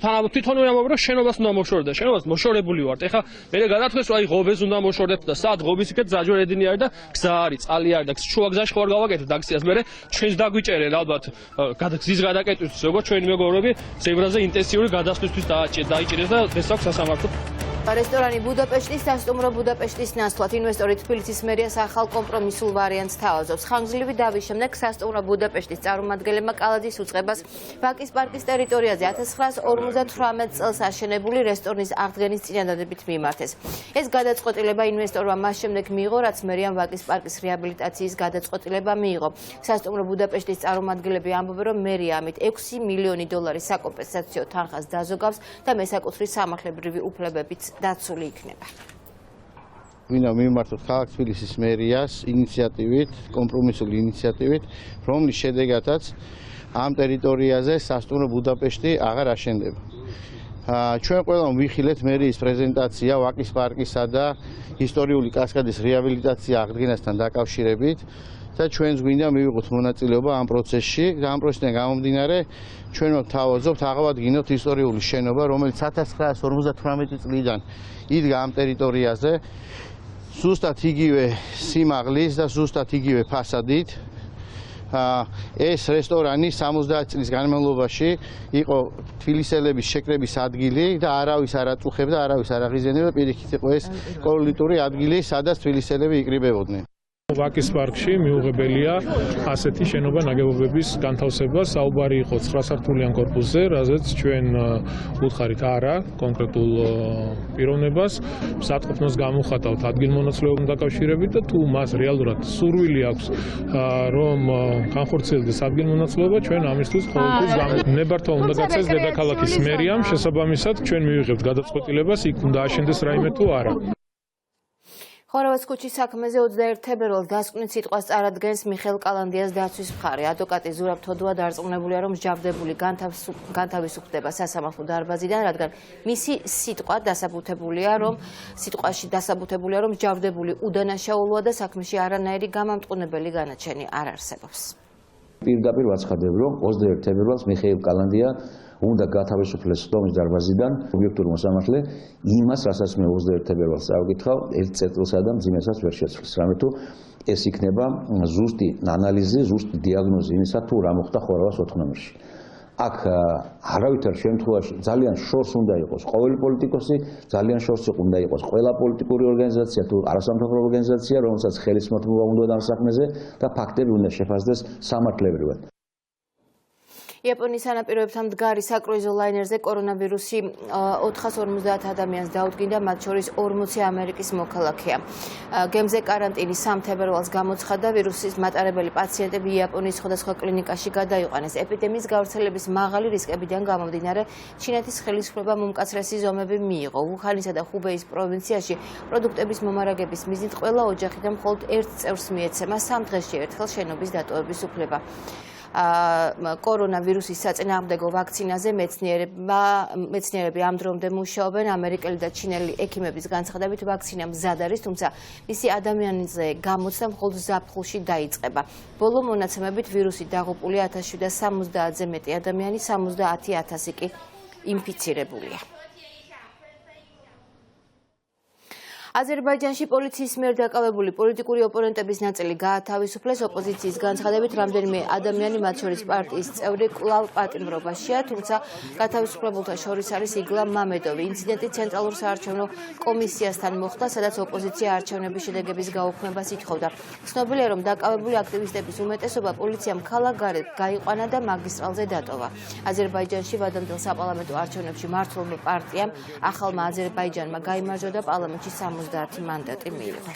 თანაბ თვითონ ვერ ამბობ, რომ შენობას უნდა მოშორდეთ და შენობას მოშორებული ვართ. ეხლა მე გადათქვეს, რომ აი ღობეს უნდა მოშორდეთ და სად ღობის იქეთ ზაჯვარედინი არის და გზა არის, წალი არის და შუა გზაში ხوار გავაკეთეთ აქციას. მე ჩვენს დაგვიჭერენ ალბათ გზის გადაკეთვისთვის, როგორც ჩვენი მეგობრები ზებრაზე ინტენსიური გადასვლისთვის დაიჭირეს და დღეს აქვს სასამართლო. რესტორანი ბუდაპეშტის სასტუმრო ბუდაპეშტის ნაცვლად ინვესტორი თბილისის მერიას ახალ კომპრომისულ ვარიანტს თავაზობს. ხანგრძლივი დავის შემდეგ სასტუმრო ბუდაპეშტის წარმომადგენლებმა კალადის უწყებას ვაკის პარკის ტერიტორიაზე 1958 წელს აშენებული რესტორნის აღდგენის წინადადებით მიმართეს. ეს გადაწყვეტილება ინვესტორმა მას შემდეგ მიიღო, რაც მერიამ ვაკის პარკის რეაბილიტაციის გადაწყვეტილება მიიღო. სასტუმრო ბუდაპეშტის წარმომადგენლები ამბობენ, რომ მერია ამით 6 მილიონი დოლარის საკომპენსაციო თანხას დაზოგავს და მესაკუთრის სამართლებრივი უფლებებიც დაცული იქნება. ვინა მიმართოთ ქალაქ თბილისის მერიას ინიციატივით, კომპრომისული ინიციატივით, რომლის შედეგადაც ამ ტერიტორიაზე სასტუმრო ბუდაპეშტი აღარ აშენდება. ჩვენ ყველამ ვიხილეთ მერიის პრეზენტაცია ვაკის პარკისა და ისტორიული კასკადის რეაბილიტაცია აღდგენასთან დაკავშირებით და ჩვენს გვინდა მივიღოთ მონაწილეობა ამ პროცესში. ამ პროცესიდან გამომდინარე ჩვენ ვთავაზობთ აღავადგინოთ ისტორიული შენობა, რომელიც 1958 წლიდან იდგა ამ ტერიტორიაზე, ზუსტად იგივე სიმაღლის და ზუსტად იგივე ფასადით. ეს რესტორანი 70 წლის განმავლობაში იყო თბილისელების შეკრების ადგილი და არავის არ აწუხებდა, არავის არ აღიზიანებდა, პირიქით იყო ეს კოლონიტური ადგილი, სადაც თბილისელები იკრიბებოდნენ. ვაკის პარკში მიუღებელია ასეთი შენობა ნაგებობების განთავსება. საუბარი იყო 9 სართულიან კორპუსზე, რაზეც ჩვენ უთხარით არა კონკრეტულ პიროვნებას. სათყოფნოს გამოვხატავთ ადგილმონაცვლეობამ დაკავშირებით და თუ მას რეალურად სურვილი აქვს რომ განხორციელდეს ადგილმონაცვლეობა, ჩვენ ამისთვის ყოველთვის ნებართვა უნდა გაცეს დედაქალაქის მერიამ. შესაბამისად ჩვენ მივიღებთ გადაწყვეტილებას იქ უნდა აშენდეს რაიმე თუ არა. ხორავაც ქუჩის საქმეზე 21 თებერვალს დასკვნით სიტყვას წარადგენს მიხეილ კალანდიას დაცვის მხარე. ადვოკატი ზურაბ თოდუა დარწმუნებულია, რომ მსჯავრდებული განთავისუფლდება სასამართლო დარბაზიდან, რადგან მისი სიტყვაში დასაბუთებულია, რომ მსჯავრდებული უდანაშაულოა და საქმეში არანაირი გამამტყუნებელი განაჩენი არ არსებობს. პირდაპირ ვაცხადებ, რომ 21 თებერვალს მიხეილ კალანდია უნდა გათავისუფლდეს სხდომის დარბაზიდან ობიექტური მოსამართლე იმას, რასაც მე 21 თებერვალს წავკითხავ, ერთ წერტილსა და მძიმესაც ვერ შეცვლის. რამე თუ ეს იქნება ზუსტი ანალიზი, ზუსტი დიაგნოზი იმისა, თუ რა მოხდა ხორავას 4 ნომერში. აქ არავითარ შემთხვევაში ძალიან შორს უნდა იყოს ყოველი პოლიტიკოსი, ძალიან შორს უნდა იყოს ყველა პოლიტიკური ორგანიზაცია თუ არასამთავრობო ორგანიზაცია, რომელსაც ხელისმოთმობა უნდა ამ საქმეზე და ფაქტები უნდა შეფასდეს სამართლებრივად. იაპონიის სანაპიროებთან მდგარი საკრუიზო ლაინერზე კორონავირუსი 450 ადამიანს დაუდგინდა, მათ შორის 40 ამერიკის მოქალაქეა. გემზე კარანტინის 3 თებერვალს გამოცხადდა, ვირუსის მატარებელი პაციენტები იაპონიის სხვადასხვა კლინიკაში გადაიყვანეს. ეპიდემიის გავრცელების მაღალი რისკებიდან გამომდინარე, ჩინეთის ხელისუფლებამ უმკაცრესი ზომები მიიღო. უხანისა და ხუბეის პროვინციაში პროდუქტების მომარაგების მიზნით ყველა ოჯახიდან მხოლოდ ერთ წევრს მიეცემა 3 დღეში ერთხელ შენობის დატოვების უფლება. კორონავირუსის საწინააღმდეგო ვაქცინაზე მეცნიერები ამ დრომდე მუშაობენ. ამერიკელი და ჩინელი ექიმების განცხადებით ვაქცინა მზად არის, თუმცა მისი ადამიანზე გამოცდა მხოლოდ ზაფხულში დაიწყება. ბოლო მონაცემებით ვირუსი დაღუპული 1770-ზე მეტი ადამიანი, 70,000 კი ინფიცირებულია. აზერბაიჯანში პოლიციის მიერ დაკავებული პოლიტიკური ოპონენტების ნაწილი გაათავისუფლეს. ოპოზიციის განცხადებით, რამდენიმე ადამიანი, მათ შორის პარტიის წევრი, კვლავ პატიმრობაშია, თუმცა გათავისუფლებულთა შორის არის იგლამ მამედოვი. ინციდენტი ცენტრალურ საარჩევნო კომისიასთან მოხდა, სადაც ოპოზიცია არჩევნების შედეგების გაუქმებას ითხოვდა. ცნობილია, რომ დაკავებული აქტივისტების უმეტესობა პოლიციამ ქალაქგარეთ გაიყვანა და მაგისტრალზე დატოვა. აზერბაიჯანში ვადამდელ საპარლამენტო არჩევნებში მმართველ პარტიამ ახალმა აზერბაიჯანმა გაიმარჯვა და პარლამენტში 70 მანდატი მიიღო.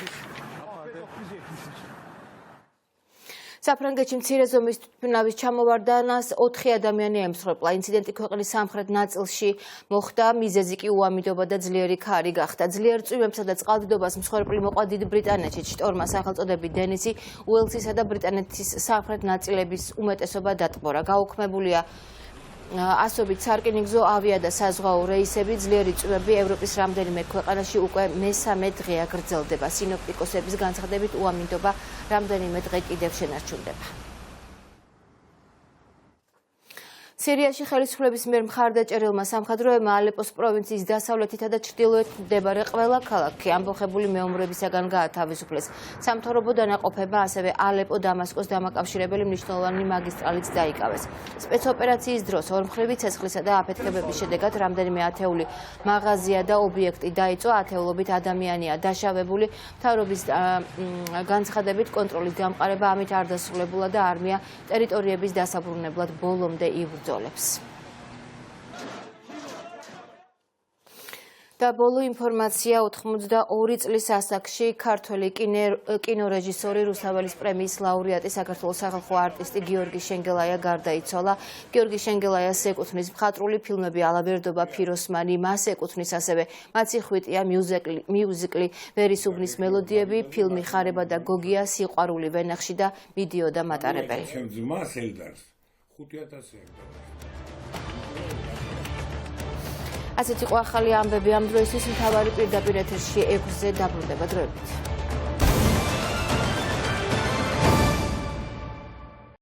საფრანგეთში მცირე ზომის თვითმფრინავის ჩამოვარდნას 4 ადამიანი ემსხვერპლა. ინციდენტი ქვეყნის სამხრეთ ნაწილში მოხდა, მიზეზი კი უამიდობა და ძლიერი ქარი გახდა. ძლიერ წვიმებსა და წყალდიდობას მსხვერპლი მოყვა დიდ ბრიტანეთში. შტორმმა სახელწოდებით დენისი, უელსისა და ბრიტანეთის სამხრეთ ნაწილების უმეტესობა დატბორა. გაუქმებულია ასობით სარკინიგზო ავია და საზღვაო რეისები. ძლიერი წვიმები ევროპის რამდენიმე ქვეყანაში უკვე მესამე დღეა გრძელდება. სინოპტიკოსების განცხადებით უამინდობა რამდენიმე დღე კიდევ შენარჩუნდება. სირიაში ხელისუფლების მიერ მხარდაჭერილმა სამხედროებმა ალეპოს პროვინციის დასავლეთითა და ჩრდილოეთით მდებარე ყველა ქალაქი ამბოხებული მეომრებისაგან გაათავისუფლეს. სამთავრობო დანაყოფება ასევე ალეპო-დამასკოს დამაკავშირებელი მნიშვნელოვანი მაგისტრალიც დაიკავეს. სპეცოპერაციის დროს ორმხრივი ცეცხლისა და აფეთქებების შედეგად რამდენიმე ათეული მაღაზია და ობიექტი დაიწვა, ათეულობით ადამიანია დაშავებული. მთავრობის განცხადებით კონტროლის გამყარება ამით არ დასრულებულა და არმია ტერიტორიების დასაბრუნებლად ბოლომდე იბრძოლებს. და ბოლო ინფორმაცია 82 წლის ასაკში ქართველი კინორეჟისორი რუსთაველის პრემიის ლაურეატი საქართველოს სახალხო არტისტი გიორგი შენგელაია გარდაიცვალა. გიორგი შენგელაიას ეკუთვნის მხატვრული ფილმები ალავერდობა ფიროსმანი, მას ეკუთვნის ასევე მაცი-ხვიტია მიუზიკლი ვერისუბნის მელოდიები, ფილმი ხარება და გოგია, სიყვარული ვენახში და მიდიოდა მატარებელი. ასეთი იყო ახალი ამბები ამ დროისთვის. მთავარი პირდაპირ ეთერში 6-ზე დაბრუნდება დროებით.